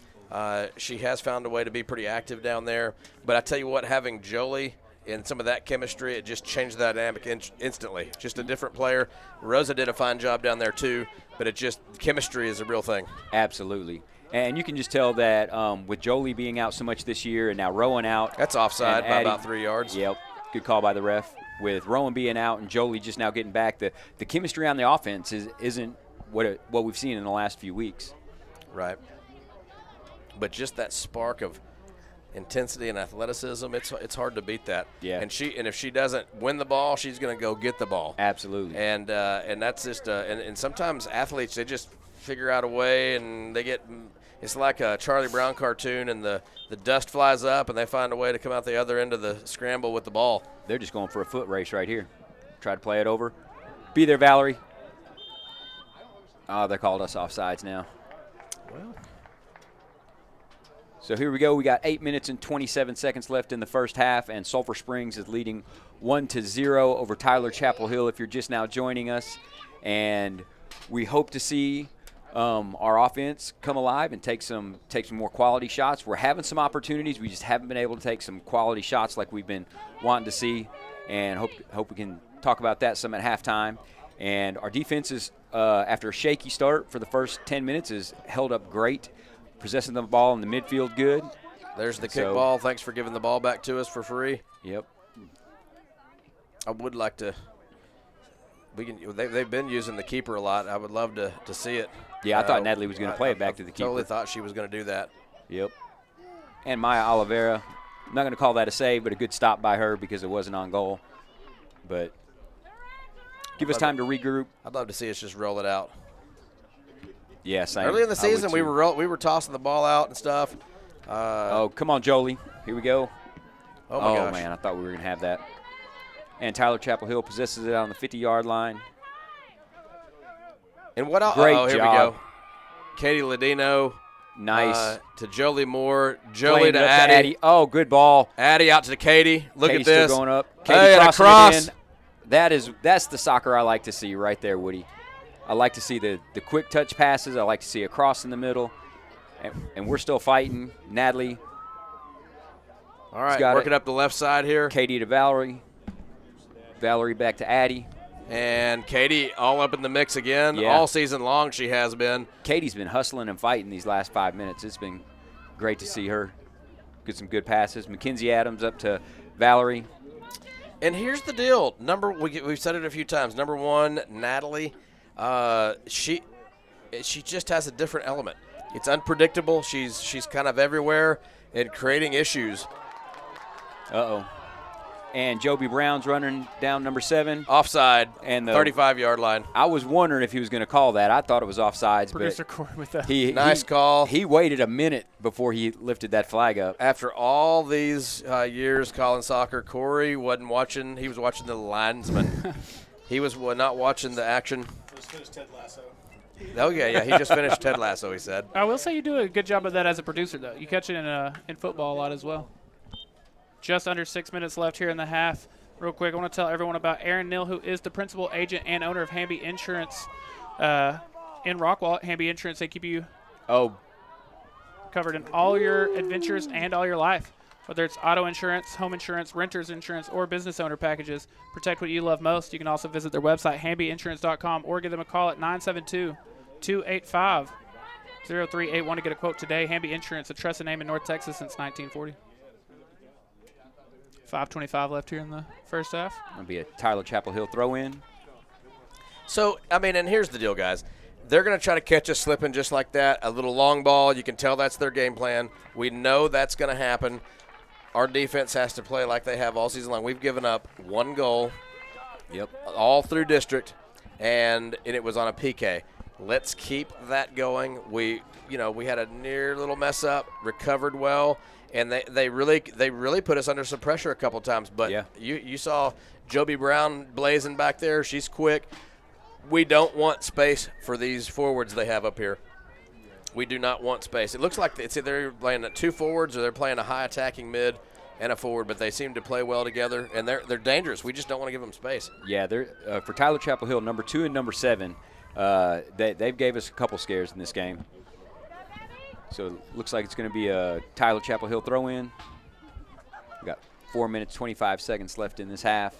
she has found a way to be pretty active down there. But I tell you what, having Jolie and some of that chemistry, it just changed the dynamic instantly. Just a different player. Rosa did a fine job down there too, but chemistry is a real thing. Absolutely. And you can just tell that with Jolie being out so much this year and now Rowan out. That's offside by about 3 yards. Yep. Good call by the ref. With Rowan being out and Jolie just now getting back, the chemistry on the offense isn't what we've seen in the last few weeks. Right. But just that spark of intensity and athleticism, it's hard to beat that. Yeah. And if she doesn't win the ball, she's going to go get the ball. Absolutely. And that's just and sometimes athletes, they just figure out a way and they get. It's like a Charlie Brown cartoon, and the dust flies up, and they find a way to come out the other end of the scramble with the ball. They're just going for a foot race right here. Try to play it over. Be there, Valerie. Oh, they called us offsides now. Well. So here we go. We got 8 minutes and 27 seconds left in the first half, and Sulphur Springs is leading 1-0 over Tyler Chapel Hill if you're just now joining us. And we hope to see our offense come alive and take some more quality shots. We're having some opportunities. We just haven't been able to take some quality shots like we've been wanting to see, and hope we can talk about that some at halftime. And our defense is after a shaky start for the first 10 minutes, has held up great, possessing the ball in the midfield good. There's the kickball. Thanks for giving the ball back to us for free. Yep. I would like to. They've been using the keeper a lot. I would love to see it. Yeah, I thought Natalie was going to play it back to the keeper. Totally thought she was going to do that. Yep. And Maya Oliveira, I'm not going to call that a save, but a good stop by her because it wasn't on goal. But give us time to regroup. I'd love to see us just roll it out. Yeah, same. Early in the season, we were tossing the ball out and stuff. Oh, come on, Jolie. Here we go. Oh, my gosh. Man, I thought we were going to have that. And Tyler Chapel Hill possesses it on the 50-yard line. And what else? Great here job. we go. Katie Ladino. Nice. To Jolie Moore. Jolie Playing to it up Addie. Oh, good ball. Addie out to Katie. Look Katie's at this. Still going up. Katie Hey, and a crossing cross. it in. That's the soccer I like to see right there, Woody. I like to see the quick touch passes. I like to see a cross in the middle. And we're still fighting. Natalie. All right, working up the left side here. Katie to Valerie. Valerie back to Addie. And Katie all up in the mix again. Yeah. All season long she has been. Katie's been hustling and fighting these last 5 minutes. It's been great to see her get some good passes. Mackenzie Adams up to Valerie. And here's the deal. We've said it a few times. Number one, Natalie, she just has a different element. It's unpredictable. She's kind of everywhere and creating issues. Uh-oh. And Joby Brown's running down number 7. Offside, and the 35-yard line. I was wondering if he was going to call that. I thought it was offsides. Producer Corey with that. Nice call. He waited a minute before he lifted that flag up. After all these years calling soccer, Corey wasn't watching. He was watching the linesman. He was not watching the action. Just finished Ted Lasso. Oh, yeah. He just finished Ted Lasso, he said. I will say you do a good job of that as a producer, though. You catch it in football a lot as well. Just under 6 minutes left here in the half. Real quick, I want to tell everyone about Aaron Nill, who is the principal agent and owner of Hamby Insurance in Rockwall. Hamby Insurance, they keep you covered in all your adventures and all your life. Whether it's auto insurance, home insurance, renter's insurance, or business owner packages, protect what you love most. You can also visit their website, hambyinsurance.com, or give them a call at 972-285-0381 to get a quote today. Hamby Insurance, a trusted name in North Texas since 1940. 5:25 left here in the first half. It'll be a Tyler Chapel Hill throw-in. So, and here's the deal, guys. They're going to try to catch us slipping just like that. A little long ball. You can tell that's their game plan. We know that's going to happen. Our defense has to play like they have all season long. We've given up 1 goal. Yep. All through district, and it was on a PK. Let's keep that going. We had a near little mess up, recovered well. And they really put us under some pressure a couple times. But yeah. you saw Joby Brown blazing back there. She's quick. We don't want space for these forwards they have up here. We do not want space. It looks like they're playing 2 forwards or they're playing a high attacking mid and a forward, but they seem to play well together, and they're dangerous. We just don't want to give them space. Yeah, they're for Tyler Chapel Hill, number 2 and number 7, they've gave us a couple scares in this game. So it looks like it's going to be a Tyler Chapel Hill throw-in. We got 4 minutes, 25 seconds left in this half.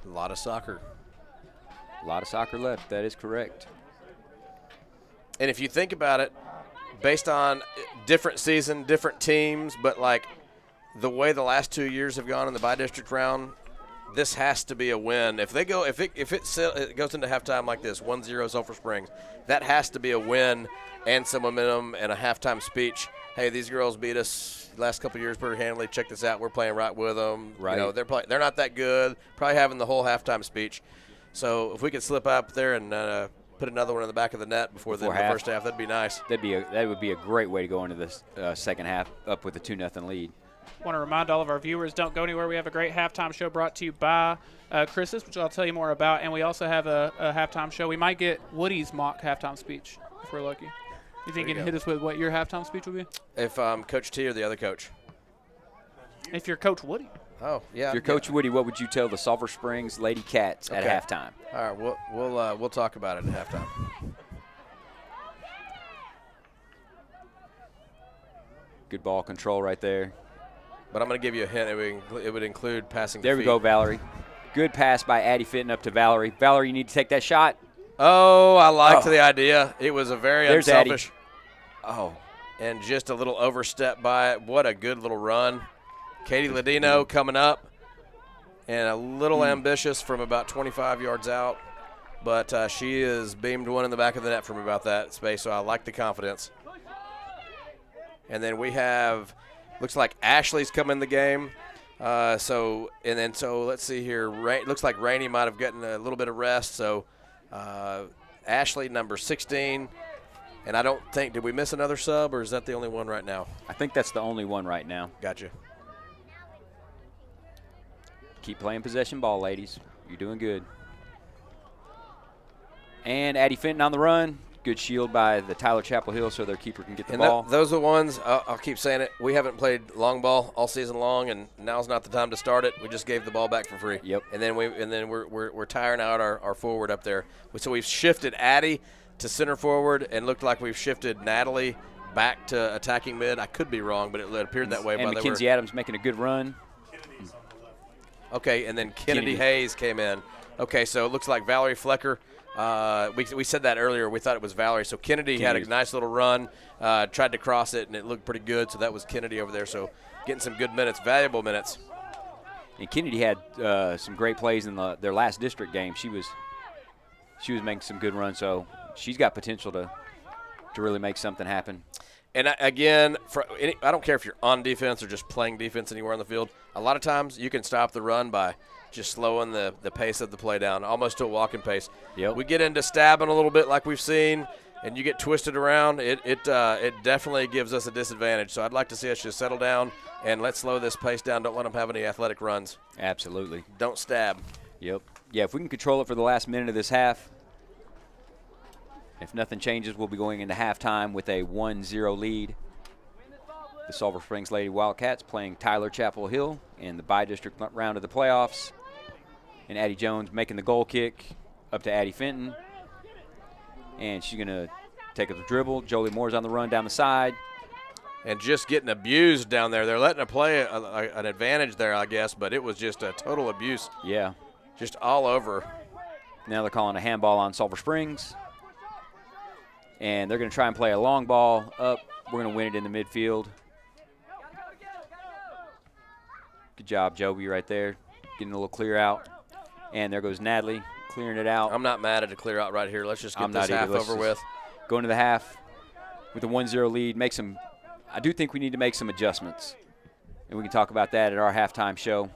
A lot of soccer. A lot of soccer left. That is correct. And if you think about it, based on different season, different teams, but like the way the last 2 years have gone in the bi-district round, this has to be a win. If it goes into halftime like this, 1-0 Sulphur Springs, that has to be a win and some momentum and a halftime speech. Hey, these girls beat us last couple of years pretty handily. Check this out. We're playing right with them. Right. They're not that good. Probably having the whole halftime speech. So if we could slip up there and put another one in the back of the net before the first half, that'd be nice. That would be a great way to go into this second half up with a 2-0 lead. Want to remind all of our viewers, don't go anywhere. We have a great halftime show brought to you by Chris's, which I'll tell you more about. And we also have a halftime show. We might get Woody's mock halftime speech if we're lucky. You think you can hit us with what your halftime speech would be? If Coach T or the other coach. If you're Coach Woody. Oh, yeah. If you're Coach Woody, what would you tell the Sulphur Springs Lady Cats at halftime? All right, we'll talk about it at halftime. Good ball control right there. but I'm going to give you a hint. It would include passing the There feet. we go, Valerie. Good pass by Addie Fenton up to Valerie. Valerie, you need to take that shot. Oh, I liked the idea. It was a very There's unselfish. Addie. Oh. And just a little overstep by it. What a good little run. Katie Ladino coming up. And a little ambitious from about 25 yards out. But she is beamed one in the back of the net from about that space, so I like the confidence. And then we have, looks like Ashley's come in the game. So let's see here. Looks like Rainey might have gotten a little bit of rest. So Ashley, number 16. And I don't think, did we miss another sub, or is that the only one right now? I think that's the only one right now. Gotcha. Keep playing possession ball, ladies. You're doing good. And Addie Fenton on the run. Good shield by the Tyler Chapel Hill so their keeper can get the ball. Those are the ones, I'll keep saying it, we haven't played long ball all season long, and now's not the time to start it. We just gave the ball back for free. Yep. And then we're tiring out our forward up there. So we've shifted Addie to center forward and looked like we've shifted Natalie back to attacking mid. I could be wrong, but it appeared that way. And Mackenzie Adams making a good run. Okay, and then Kennedy Hayes came in. Okay, so it looks like Valerie Flecker. We said that earlier. We thought it was Valerie. So Kennedy had a nice little run, tried to cross it, and it looked pretty good. So that was Kennedy over there. So getting some good minutes, valuable minutes. And Kennedy had some great plays in their last district game. She was making some good runs. So she's got potential to really make something happen. And again, I don't care if you're on defense or just playing defense anywhere on the field. A lot of times you can stop the run by just slowing the pace of the play down, almost to a walking pace. Yep. We get into stabbing a little bit like we've seen, and you get twisted around. It definitely gives us a disadvantage. So I'd like to see us just settle down and let's slow this pace down. Don't let them have any athletic runs. Absolutely. Don't stab. Yep. Yeah, if we can control it for the last minute of this half, if nothing changes, we'll be going into halftime with a 1-0 lead. The Sulphur Springs Lady Wildcats playing Tyler Chapel Hill in the bi-district round of the playoffs. And Addie Jones making the goal kick up to Addie Fenton. And she's going to take a dribble. Jolie Moore's on the run down the side. And just getting abused down there. They're letting her play an advantage there, I guess, but it was just a total abuse. Yeah. Just all over. Now they're calling a handball on Sulphur Springs. And they're going to try and play a long ball up. We're going to win it in the midfield. Good job, Joby, right there. Getting a little clear out. And there goes Natalie, clearing it out. I'm not mad at a clear out right here. Let's just get this half over with. Go into the half with a 1-0 lead. I do think we need to make some adjustments. And we can talk about that at our halftime show.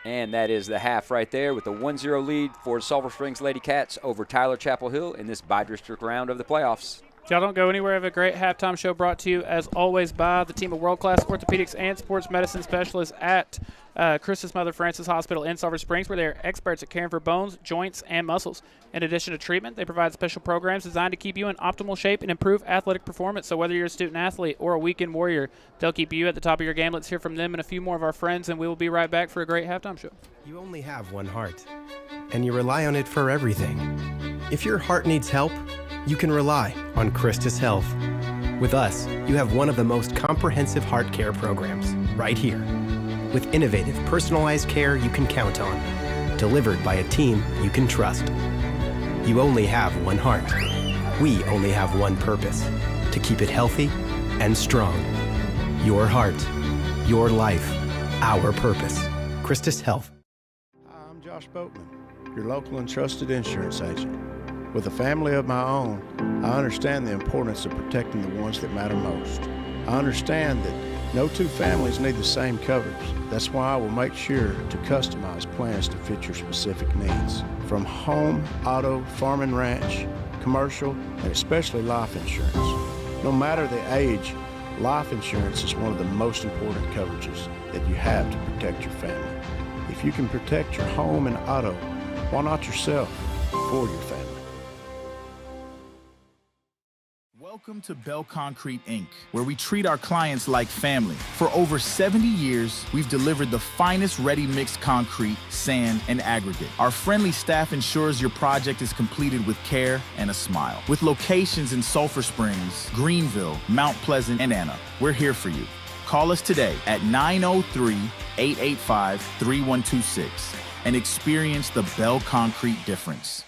And that is the half right there with a 1-0 lead for Sulphur Springs Lady Cats over Tyler Chapel Hill in this bi-district round of the playoffs. Y'all don't go anywhere. We have a great halftime show brought to you, as always, by the team of world-class orthopedics and sports medicine specialists at Christus Mother Francis Hospital in Sulphur Springs, where they are experts at caring for bones, joints, and muscles. In addition to treatment, they provide special programs designed to keep you in optimal shape and improve athletic performance. So whether you're a student athlete or a weekend warrior, they'll keep you at the top of your game. Let's hear from them and a few more of our friends, and we will be right back for a great halftime show. You only have one heart, and you rely on it for everything. If your heart needs help, you can rely on Christus Health. With us, you have one of the most comprehensive heart care programs right here, with innovative, personalized care you can count on, delivered by a team you can trust. You only have one heart. We only have one purpose, to keep it healthy and strong. Your heart, your life, our purpose. Christus Health. Hi, I'm Josh Boatman, your local and trusted insurance agent. With a family of my own, I understand the importance of protecting the ones that matter most. I understand that no two families need the same coverage. That's why I will make sure to customize plans to fit your specific needs. From home, auto, farm and ranch, commercial, and especially life insurance. No matter the age, life insurance is one of the most important coverages that you have to protect your family. If you can protect your home and auto, why not yourself or your family? Welcome to Bell Concrete, Inc., where we treat our clients like family. For over 70 years, we've delivered the finest ready-mixed concrete, sand, and aggregate. Our friendly staff ensures your project is completed with care and a smile. With locations in Sulphur Springs, Greenville, Mount Pleasant, and Anna, we're here for you. Call us today at 903-885-3126 and experience the Bell Concrete difference.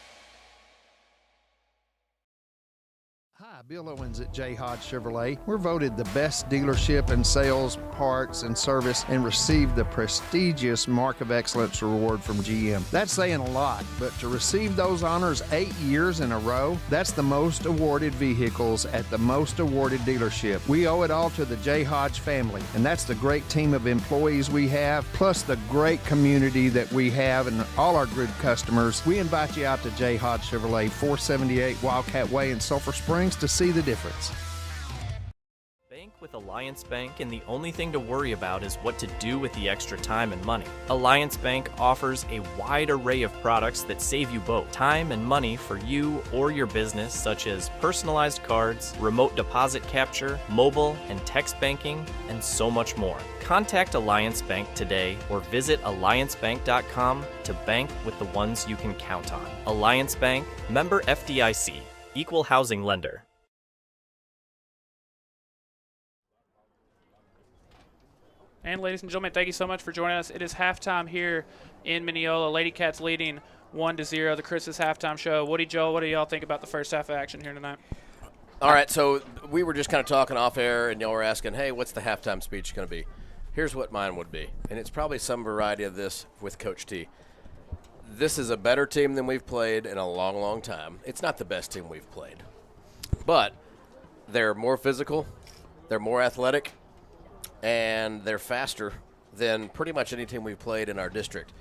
Hi, Bill Owens at J. Hodge Chevrolet. We're voted the best dealership in sales, parts, and service and received the prestigious Mark of Excellence award from GM. That's saying a lot, but to receive those honors 8 years in a row, that's the most awarded vehicles at the most awarded dealership. We owe it all to the J. Hodge family, and that's the great team of employees we have, plus the great community that we have and all our good customers. We invite you out to J. Hodge Chevrolet, 478 Wildcat Way in Sulphur Springs to see the difference. Bank with Alliance Bank, and the only thing to worry about is what to do with the extra time and money. Alliance Bank offers a wide array of products that save you both time and money for you or your business, such as personalized cards, remote deposit capture, mobile and text banking, and so much more. Contact Alliance Bank today or visit alliancebank.com to bank with the ones you can count on. Alliance Bank, member FDIC, equal housing lender. And ladies and gentlemen, thank you so much for joining us. It is halftime here in Mineola. Lady Cats leading 1-0. The Chris's halftime show. Woody, Joel, what do y'all think about the first half of action here tonight? All right, so we were just kind of talking off air, and y'all were asking, hey, what's the halftime speech going to be? Here's what mine would be, and it's probably some variety of this with Coach T. This is a better team than we've played in a long, long time. It's not the best team we've played, but they're more physical, they're more athletic, and they're faster than pretty much any team we've played in our district.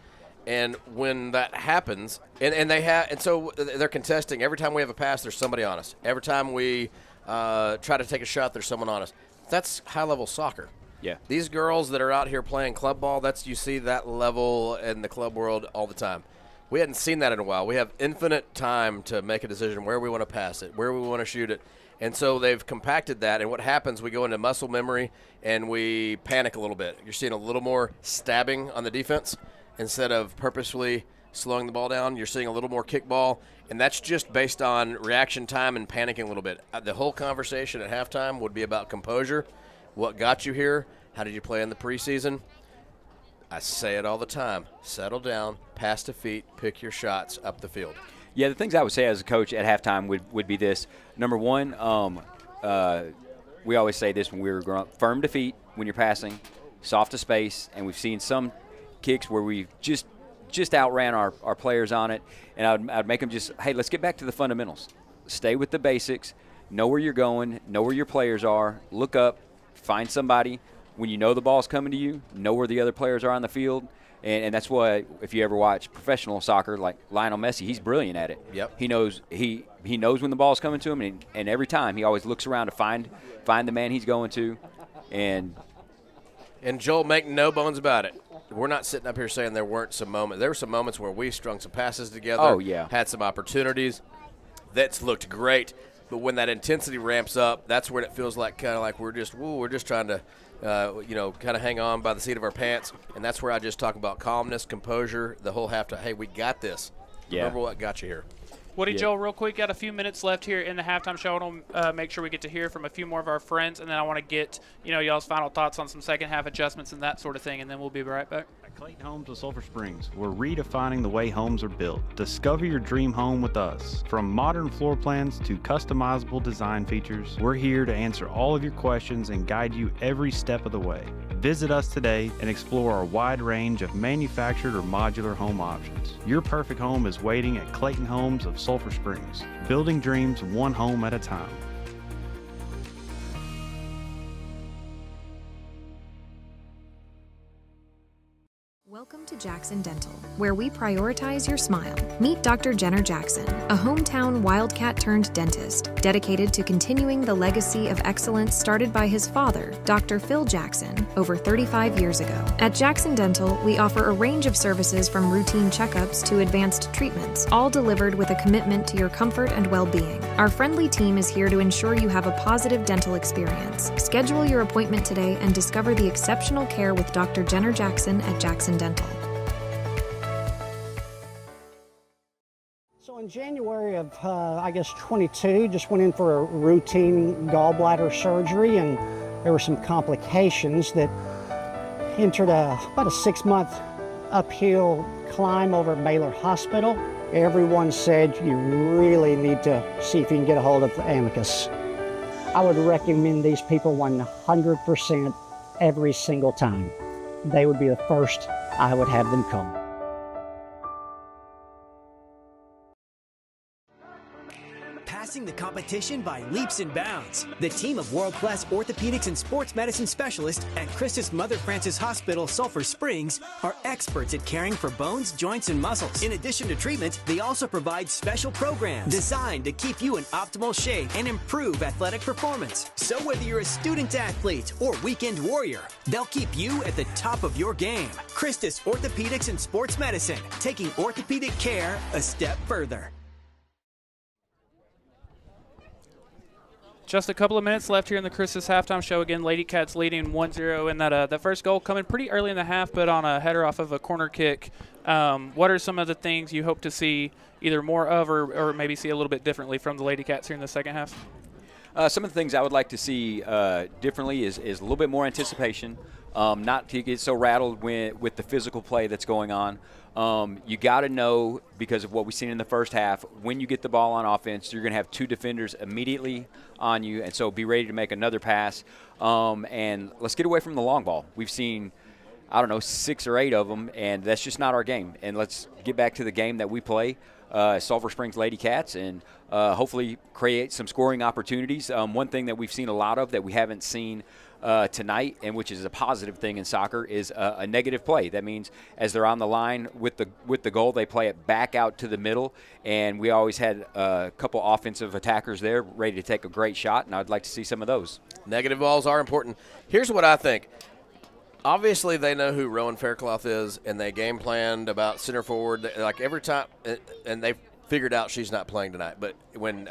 And when that happens, and so they're contesting. Every time we have a pass, there's somebody on us. Every time we try to take a shot, there's someone on us. That's high-level soccer. Yeah. These girls that are out here playing club ball, you see that level in the club world all the time. We hadn't seen that in a while. We have infinite time to make a decision where we want to pass it, where we want to shoot it. And so they've compacted that, and what happens, we go into muscle memory, and we panic a little bit. You're seeing a little more stabbing on the defense instead of purposefully slowing the ball down. You're seeing a little more kickball, and that's just based on reaction time and panicking a little bit. The whole conversation at halftime would be about composure, what got you here, how did you play in the preseason. I say it all the time. Settle down, pass to feet, pick your shots up the field. Yeah, the things I would say as a coach at halftime would be this. Number one, we always say this when we were growing up, firm to feet when you're passing, soft to space, and we've seen some kicks where we've just outran our players on it, and I'd make them just, hey, let's get back to the fundamentals. Stay with the basics, know where you're going, know where your players are, look up, find somebody. When you know the ball's coming to you, know where the other players are on the field. And that's why if you ever watch professional soccer like Lionel Messi, he's brilliant at it. Yep. He knows when the ball's coming to him, and every time he always looks around to find the man he's going to. And Joel, make no bones about it. We're not sitting up here saying there weren't some moments. There were some moments where we strung some passes together. Oh, yeah. Had some opportunities. That's looked great. But when that intensity ramps up, that's when it feels like kind of like we're just trying to kind of hang on by the seat of our pants. And that's where I just talk about calmness, composure, the whole halftime. Hey, we got this. Yeah. Remember what got you here. Woody, Joel, real quick, got a few minutes left here in the halftime show. I want to make sure we get to hear from a few more of our friends, and then I want to get y'all's final thoughts on some second half adjustments and that sort of thing, and then we'll be right back. At Clayton Homes of Sulphur Springs, we're redefining the way homes are built. Discover your dream home with us. From modern floor plans to customizable design features, we're here to answer all of your questions and guide you every step of the way. Visit us today and explore our wide range of manufactured or modular home options. Your perfect home is waiting at Clayton Homes of Sulphur Springs, building dreams one home at a time. Welcome to Jackson Dental, where we prioritize your smile. Meet Dr. Jenner Jackson, a hometown wildcat-turned-dentist dedicated to continuing the legacy of excellence started by his father, Dr. Phil Jackson, over 35 years ago. At Jackson Dental, we offer a range of services from routine checkups to advanced treatments, all delivered with a commitment to your comfort and well-being. Our friendly team is here to ensure you have a positive dental experience. Schedule your appointment today and discover the exceptional care with Dr. Jenner Jackson at Jackson Dental. So in January of, 22, just went in for a routine gallbladder surgery, and there were some complications that entered about a 6-month uphill climb over at Baylor Hospital. Everyone said you really need to see if you can get a hold of Amicus. I would recommend these people 100% every single time. They would be the first I would have them come. Passing the competition by leaps and bounds. The team of world-class orthopedics and sports medicine specialists at Christus Mother Frances Hospital, Sulphur Springs, are experts at caring for bones, joints, and muscles. In addition to treatment, they also provide special programs designed to keep you in optimal shape and improve athletic performance. So whether you're a student athlete or weekend warrior, they'll keep you at the top of your game. Christus Orthopedics and Sports Medicine, taking orthopedic care a step further. Just a couple of minutes left here in the Christmas halftime show. Again, Lady Cats leading 1-0, and that first goal coming pretty early in the half, but on a header off of a corner kick. What are some of the things you hope to see either more of or maybe see a little bit differently from the Lady Cats here in the second half? Some of the things I would like to see differently is a little bit more anticipation, not to get so rattled with the physical play that's going on. You got to know, because of what we've seen in the first half, when you get the ball on offense, you're going to have two defenders immediately on you, and so be ready to make another pass. And let's get away from the long ball. We've seen, 6 or 8 of them, and that's just not our game. And let's get back to the game that we play, Sulphur Springs Lady Cats, and hopefully create some scoring opportunities. One thing that we've seen a lot of that we haven't seen tonight, and which is a positive thing in soccer, is a negative play. That means as they're on the line with the goal, they play it back out to the middle, and we always had a couple offensive attackers there ready to take a great shot, and I'd like to see some of those. Negative balls are important. Here's what I think. Obviously, they know who Rowan Faircloth is, and they game planned about center forward. Like every time, and they figured out she's not playing tonight. But when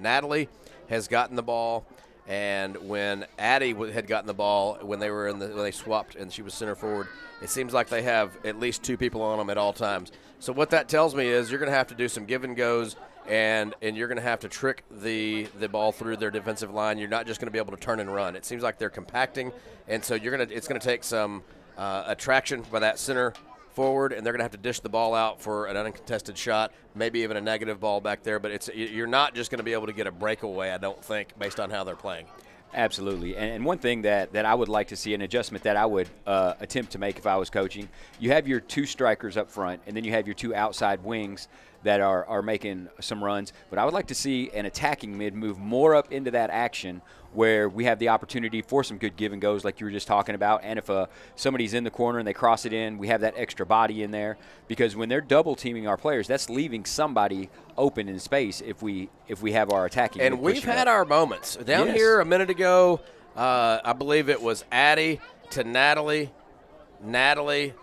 Natalie has gotten the ball, and when Addie had gotten the ball, when they swapped and she was center forward, it seems like they have at least 2 people on them at all times. So what that tells me is you're going to have to do some give and goes, and you're going to have to trick the ball through their defensive line. You're not just going to be able to turn and run. It seems like they're compacting, and so it's going to take some attraction by that center forward, and they're going to have to dish the ball out for an uncontested shot, maybe even a negative ball back there. But you're not just going to be able to get a breakaway, I don't think, based on how they're playing. Absolutely. And one thing that I would like to see, an adjustment that I would attempt to make if I was coaching, you have your 2 strikers up front, and then you have your 2 outside wings that are making some runs. But I would like to see an attacking mid move more up into that action where we have the opportunity for some good give and goes like you were just talking about. And if somebody's in the corner and they cross it in, we have that extra body in there. Because when they're double teaming our players, that's leaving somebody open in space if we have our attacking. And we've had our moments. Down here a minute ago, I believe it was Addie to Natalie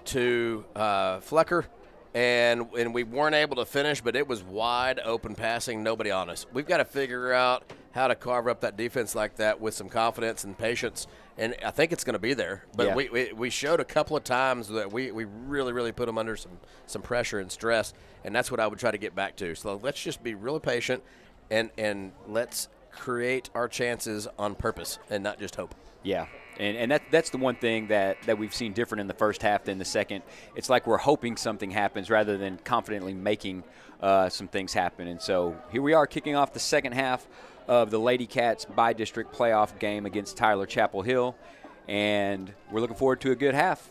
to Flecker. And we weren't able to finish, but it was wide open passing, nobody on us. We've got to figure out how to carve up that defense like that with some confidence and patience, and I think it's going to be there. But we showed a couple of times that we really, really put them under some pressure and stress, and that's what I would try to get back to. So let's just be really patient, and let's create our chances on purpose and not just hope. Yeah. And that's the one thing that we've seen different in the first half than the second. It's like we're hoping something happens rather than confidently making some things happen. And so here we are kicking off the second half of the Lady Cats by-district playoff game against Tyler Chapel Hill. And we're looking forward to a good half.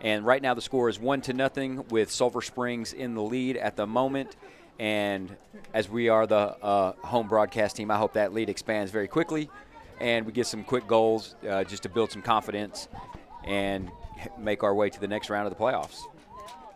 And right now the score is 1-0 with Sulphur Springs in the lead at the moment. And as we are the home broadcast team, I hope that lead expands very quickly and we get some quick goals just to build some confidence and make our way to the next round of the playoffs.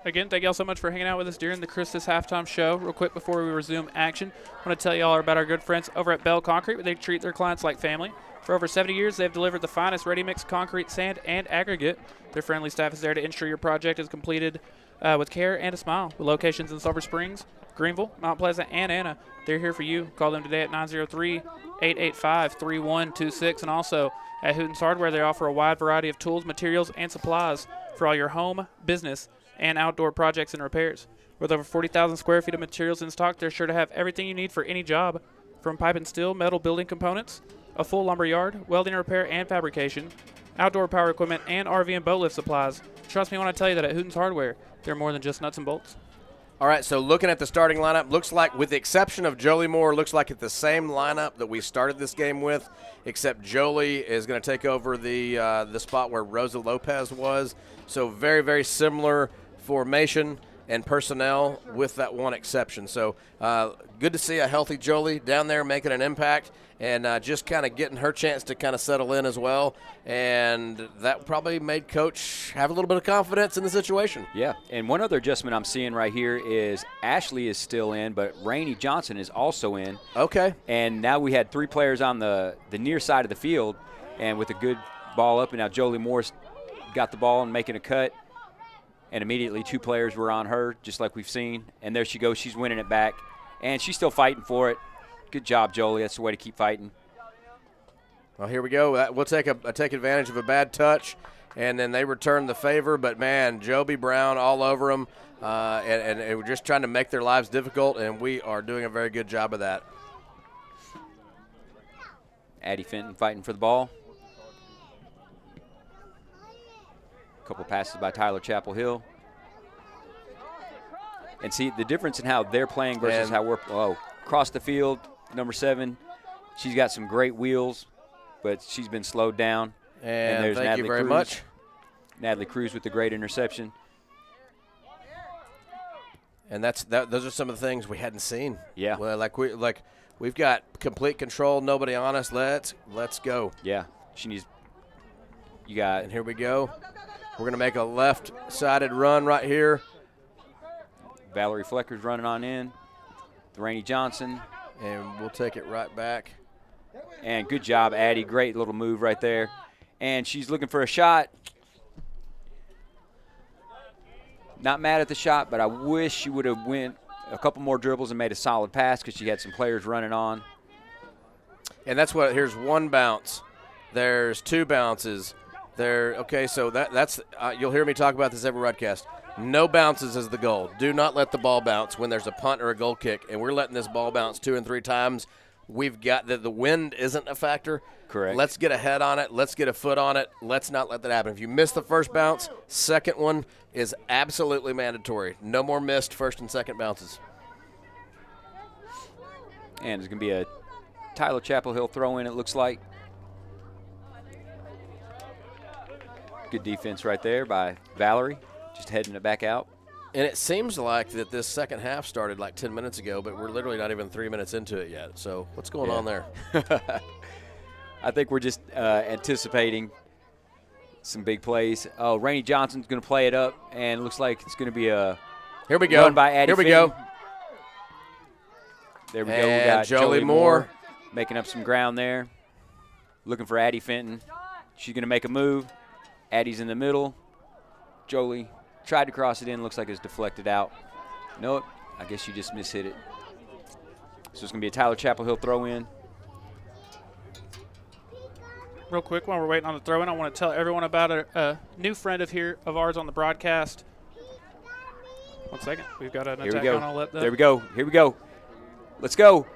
Again, thank y'all so much for hanging out with us during the Christmas halftime show. Real quick before we resume action, I want to tell y'all about our good friends over at Bell Concrete, where they treat their clients like family. For over 70 years, they've delivered the finest ready-mix concrete, sand, and aggregate. Their friendly staff is there to ensure your project is completed with care and a smile. With locations in Sulphur Springs, Greenville, Mount Pleasant, and Anna, they're here for you. Call them today at 903-885-3126. And also at Hooten's Hardware, they offer a wide variety of tools, materials, and supplies for all your home, business, and outdoor projects and repairs. With over 40,000 square feet of materials in stock, they're sure to have everything you need for any job, from pipe and steel, metal building components, a full lumber yard, welding repair and fabrication, outdoor power equipment, and RV and boat lift supplies. Trust me when I tell you that at Hooten's Hardware, they're more than just nuts and bolts. All right, so looking at the starting lineup, looks like, with the exception of Jolie Moore, looks like it's the same lineup that we started this game with, except Jolie is going to take over the spot where Rosa Lopez was. So very, very similar formation and personnel with that one exception. So good to see a healthy Jolie down there making an impact and just kind of getting her chance to kind of settle in as well. And that probably made Coach have a little bit of confidence in the situation. Yeah, and one other adjustment I'm seeing right here is Ashley is still in, but Rainey Johnson is also in. Okay. And now we had 3 players on the near side of the field, and with a good ball up, and now Jolie Moore's got the ball and making a cut. And immediately 2 players were on her, just like we've seen. And there she goes. She's winning it back. And she's still fighting for it. Good job, Jolie. That's the way to keep fighting. Well, here we go. We'll take advantage of a bad touch, and then they return the favor. But, man, Joby Brown all over them, and we're just trying to make their lives difficult, and we are doing a very good job of that. Addie Fenton fighting for the ball. Couple passes by Tyler Chapel Hill. And see the difference in how they're playing versus how we're across the field, number 7. She's got some great wheels, but she's been slowed down. And there's thank Natalie you very Cruz. much. Natalie Cruz with the great interception. And those are some of the things we hadn't seen. Yeah. Well, we've got complete control, nobody on us. Let's go. Yeah. She needs. You got. And here we go. We're going to make a left-sided run right here. Valerie Flecker's running on in. Rainey Johnson. And we'll take it right back. And good job, Addie. Great little move right there. And she's looking for a shot. Not mad at the shot, but I wish she would have went a couple more dribbles and made a solid pass because she had some players running on. And that's what – here's 1 bounce. There's 2 bounces. Okay, so that's you'll hear me talk about this every broadcast. No bounces is the goal. Do not let the ball bounce when there's a punt or a goal kick, and we're letting this ball bounce 2 and 3 times. We've got the wind isn't a factor. Correct. Let's get a head on it. Let's get a foot on it. Let's not let that happen. If you miss the first bounce, second one is absolutely mandatory. No more missed first and second bounces. And it's going to be a Tyler Chapel Hill throw in, it looks like. Good defense right there by Valerie, just heading it back out. And it seems like that this second half started like 10 minutes ago, but we're literally not even 3 minutes into it yet. So what's going on there? I think we're just anticipating some big plays. Oh, Rainey Johnson's going to play it up, and it looks like it's going to be a here we go. Run by Addie Here we Fenton. go. There we and go. We got Jolie Moore making up some ground there, looking for Addie Fenton. She's going to make a move. Addie's in the middle. Jolie tried to cross it in. Looks like it's deflected out. Nope. I guess you just mishit it. So it's going to be a Tyler Chapel Hill throw in. Real quick, while we're waiting on the throw in, I want to tell everyone about a new friend of ours on the broadcast. 1 second. We've got an attack on. I'll let There we go. Here we go. Let's go.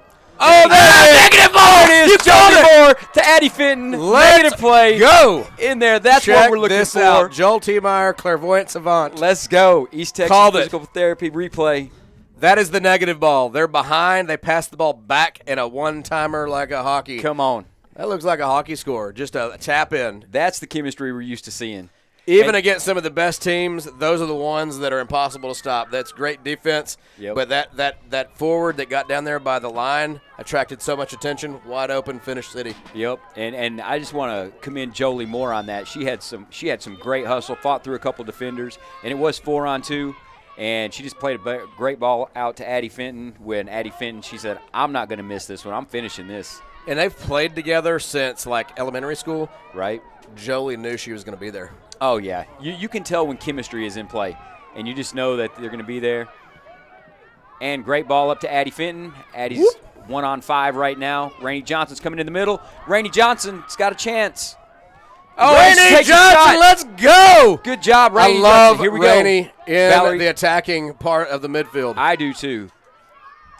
Oh, negative ball! There it is. Jolie Moore to Addie Fenton. Negative play. Go. In there. That's Check what we're looking this for. Out. Joel Tiemeyer, clairvoyant savant. Let's go. East Texas Called Physical Therapy replay. That is the negative ball. They're behind. They pass the ball back in a one-timer like a hockey. Come on. That looks like a hockey score. Just a tap in. That's the chemistry we're used to seeing. Even against some of the best teams, those are the ones that are impossible to stop. That's great defense, but that forward that got down there by the line attracted so much attention. Wide open, Finish City. Yep, and I just want to commend Jolie Moore on that. She had some great hustle, fought through a couple defenders, and it was 4-on-2. And she just played a great ball out to Addie Fenton. When Addie Fenton, she said, I'm not going to miss this one. I'm finishing this. And they've played together since, like, elementary school. Right. Jolie knew she was going to be there. Oh, yeah. You can tell when chemistry is in play, and you just know that they're going to be there. And great ball up to Addie Fenton. Addie's 1-on-5 right now. Rainey Johnson's coming in the middle. Rainey Johnson's got a chance. Oh, Rainey Johnson, let's go! Good job, Rainey. I love Here we Rainey go. in Valerie, the attacking part of the midfield. I do too.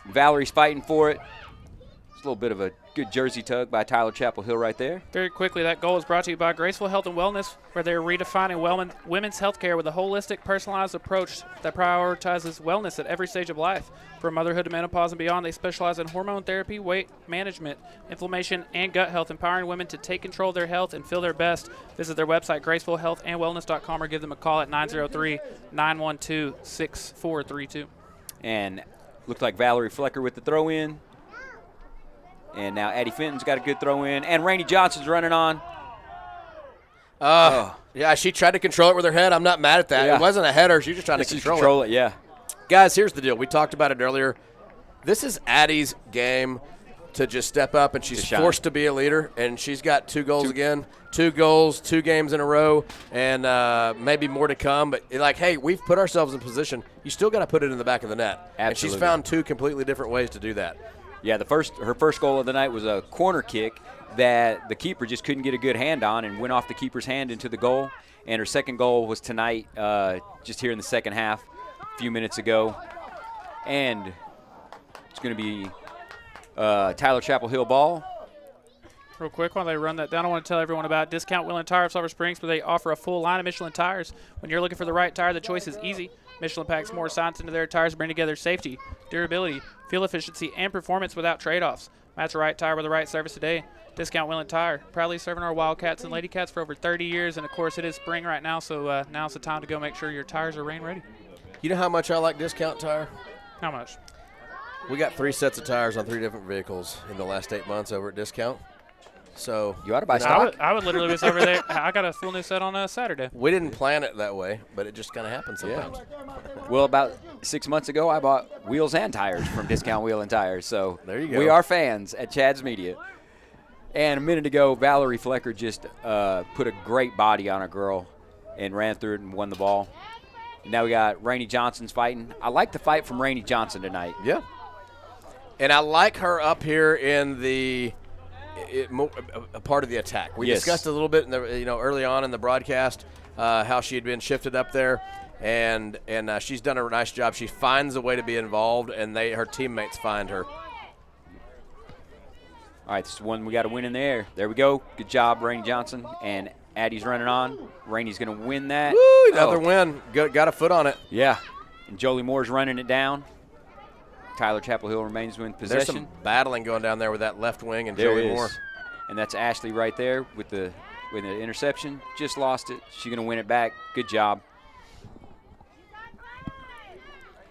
Valerie's fighting for it. It's a little bit of a good jersey tug by Tyler Chapel Hill right there. Very quickly, that goal is brought to you by Graceful Health and Wellness, where they're redefining women's health care with a holistic, personalized approach that prioritizes wellness at every stage of life. From motherhood to menopause and beyond, they specialize in hormone therapy, weight management, inflammation, and gut health, empowering women to take control of their health and feel their best. Visit their website, gracefulhealthandwellness.com, or give them a call at 903-912-6432. And looked like Valerie Flecker with the throw-in. And now Addie Fenton's got a good throw-in. And Rainey Johnson's running on. Yeah, she tried to control it with her head. I'm not mad at that. Yeah. It wasn't a header. She was just trying to control it. Yeah. Guys, here's the deal. We talked about it earlier. This is Addie's game to just step up, and she's forced to be a leader, and she's got 2 goals again. 2 goals, 2 games in a row, and maybe more to come. But, like, hey, we've put ourselves in position. You still got to put it in the back of the net. Absolutely. And she's found 2 completely different ways to do that. Yeah, her first goal of the night was a corner kick that the keeper just couldn't get a good hand on and went off the keeper's hand into the goal. And her second goal was tonight, just here in the second half, a few minutes ago. And it's going to be Tyler Chapel Hill ball. Real quick, while they run that down, I want to tell everyone about Discount Wheel and Tire of Sulphur Springs, where they offer a full line of Michelin tires. When you're looking for the right tire, the choice is easy. Michelin packs more science into their tires to bring together safety, durability, fuel efficiency, and performance without trade-offs. Match the right tire with the right service today. Discount Wheel and Tire, proudly serving our Wildcats and Lady Cats for over 30 years. And, of course, it is spring right now, so now's the time to go make sure your tires are rain-ready. You know how much I like Discount Tire? How much? We got 3 sets of tires on 3 different vehicles in the last 8 months over at Discount. So you ought to buy stock. I would literally be over there. I got a full new set on Saturday. We didn't plan it that way, but it just kind of happens sometimes. Yeah. Well, about 6 months ago, I bought wheels and tires from Discount Wheel and Tires. So there you go. We are fans at Chad's Media. And a minute ago, Valerie Flecker just put a great body on a girl and ran through it and won the ball. And now we got Rainey Johnson's fighting. I like the fight from Rainey Johnson tonight. Yeah. And I like her up here in a part of the attack. We discussed a little bit in the, early on in the broadcast how she had been shifted up there, and she's done a nice job. She finds a way to be involved, and her teammates find her. All right, this is one we got to win in the air. There we go. Good job, Rainey Johnson. And Addie's running on. Rainey's going to win that. Woo, another win. Got a foot on it. Yeah. And Jolie Moore's running it down. Tyler Chapel Hill remains in possession. There's some battling going down there with that left wing and Jolie Moore. And that's Ashley right there with the interception. Just lost it. She's going to win it back. Good job.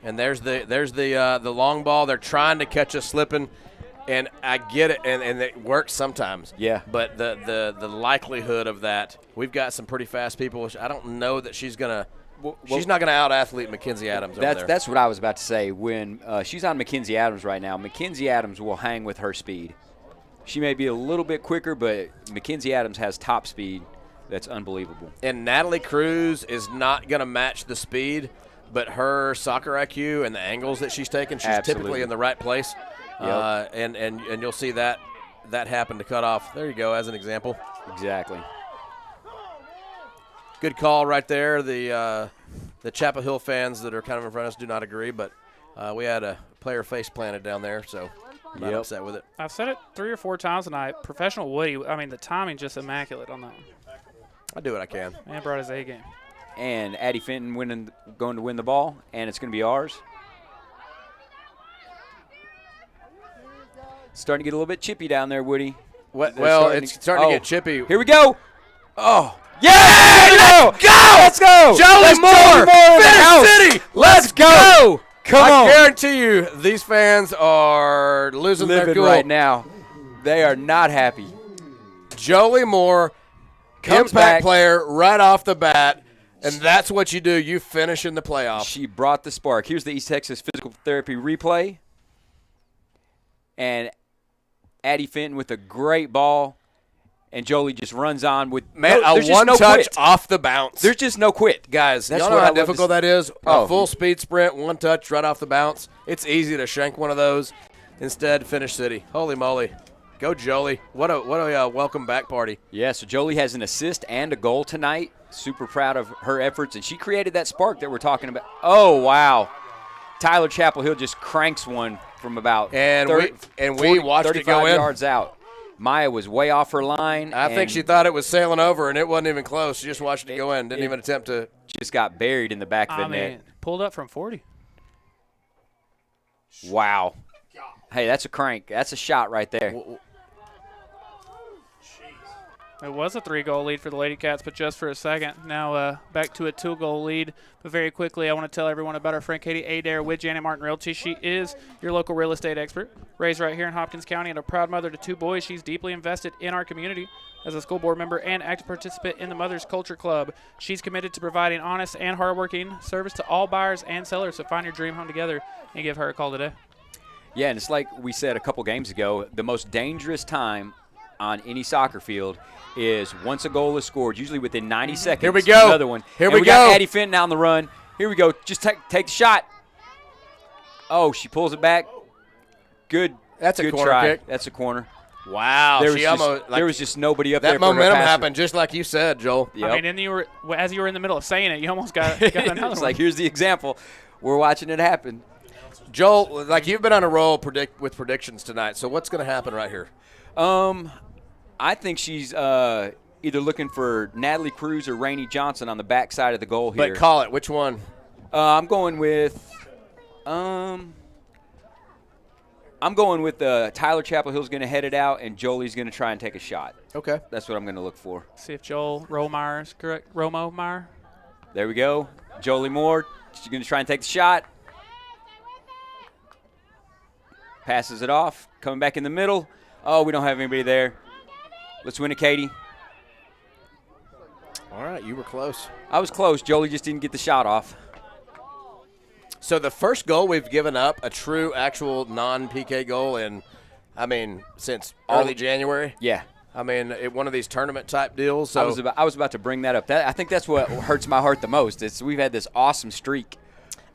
And there's the long ball. They're trying to catch us slipping, and I get it, and it works sometimes. Yeah. But the likelihood of that, we've got some pretty fast people. I don't know that she's gonna. She's not going to out-athlete Mackenzie Adams over there. That's what I was about to say. When she's on Mackenzie Adams right now, Mackenzie Adams will hang with her speed. She may be a little bit quicker, but Mackenzie Adams has top speed that's unbelievable. And Natalie Cruz is not going to match the speed, but her soccer IQ and the angles that she's taking, she's typically in the right place. Yep. And you'll see that happen to cut off. There you go, as an example. Exactly. Good call right there. The Chapel Hill fans that are kind of in front of us do not agree, but we had a player face planted down there, so I'm not upset with it. I've said it 3 or 4 times tonight. Professional Woody, I mean, the timing just immaculate on that one. I do what I can. Man brought his A game. And Addie Fenton going to win the ball, and it's going to be ours. Starting to get a little bit chippy down there, Woody. Well, it's starting to get chippy. Here we go. Oh. Yeah! Let's go! Let's go! Jolie Moore! Finish City! Let's go! Come on. I guarantee you, these fans are losing their Living cool right now. They are not happy. Jolie Moore, Comes impact back. player right off the bat, and that's what you do. You finish in the playoffs. She brought the spark. Here's the East Texas Physical Therapy replay. And Addie Fenton with a great ball. And Jolie just runs on with a one-touch off the bounce. There's just no quit. Guys, That's y'all know what I how love to difficult see. that is? Oh. A full speed sprint, one touch right off the bounce. It's easy to shank one of those. Instead, finish City. Holy moly. Go Jolie. What a welcome back party. Yeah, so Jolie has an assist and a goal tonight. Super proud of her efforts, and she created that spark that we're talking about. Oh, wow. Tyler Chapel Hill just cranks one from about 30, we watched it go in. yards out. Maya was way off her line. I think she thought it was sailing over, and it wasn't even close. She just watched it go in. Didn't even attempt to. Just got buried in the back of the net. Pulled up from 40. Wow. Hey, that's a crank. That's a shot right there. It was a 3-goal lead for the Lady Cats, but just for a second. Now back to a 2-goal lead. But very quickly, I want to tell everyone about our friend Katie Adair with Janet Martin Realty. She is your local real estate expert. Raised right here in Hopkins County and a proud mother to 2 boys, she's deeply invested in our community. As a school board member and active participant in the Mothers Culture Club, she's committed to providing honest and hardworking service to all buyers and sellers. So find your dream home together and give her a call today. Yeah, and it's like we said a couple games ago, the most dangerous time on any soccer field is once a goal is scored, usually within 90 seconds. Here we go. Another one. Here and we we got go. Addie Fenton on the run. Here we go. Just take the shot. Oh, she pulls it back. Good. That's a good corner try. kick. That's a corner. Wow. There was just nobody up there. That momentum happened just like you said, Joel. Yep. I mean, as you were in the middle of saying it, you almost got another It's one. like, here's the example. We're watching it happen. Joel, like you've been on a roll with predictions tonight. So what's going to happen right here? I think she's either looking for Natalie Cruz or Rainey Johnson on the backside of the goal here. But call it. Which one? I'm going with Tyler Chapel Hill's going to head it out, and Jolie's going to try and take a shot. Okay. That's what I'm going to look for. See if Joel Romeyer is correct. Romo Meyer. There we go. Jolie Moore. She's going to try and take the shot. Passes it off. Coming back in the middle. Oh, we don't have anybody there. Let's win it, Katie. All right, you were close. I was close. Jolie just didn't get the shot off. So the first goal we've given up, a true, actual non-PK goal since early January. Yeah. I mean, one of these tournament-type deals. So I was about to bring that up. I think that's what hurts my heart the most. We've had this awesome streak.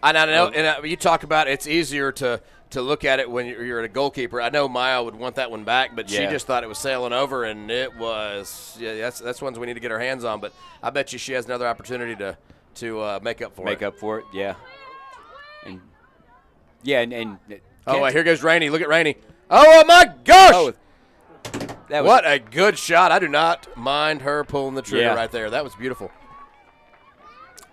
I know, and you talk about it's easier to look at it when you're a goalkeeper. I know Maya would want that one back, but she just thought it was sailing over, and it was. Yeah, that's ones we need to get our hands on. But I bet you she has another opportunity to make up for it. Make up for it, yeah. And wait, here goes Rainey. Look at Rainey. Oh my gosh! What a good shot! I do not mind her pulling the trigger right there. That was beautiful.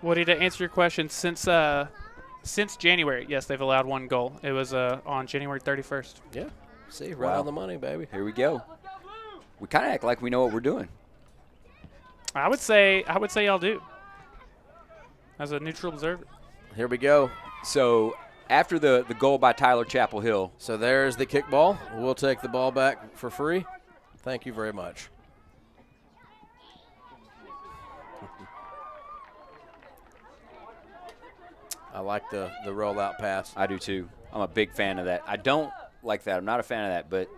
Woody, to answer your question, since January, yes, they've allowed 1 goal. It was on January 31st. Yeah. See, right on the money, baby. Here we go. We kind of act like we know what we're doing. I would say y'all do. As a neutral observer. Here we go. So after the goal by Tyler Chapel Hill. So there's the kickball. We'll take the ball back for free. Thank you very much. I like the rollout pass. I do too. I'm a big fan of that. I don't like that. I'm not a fan of that, but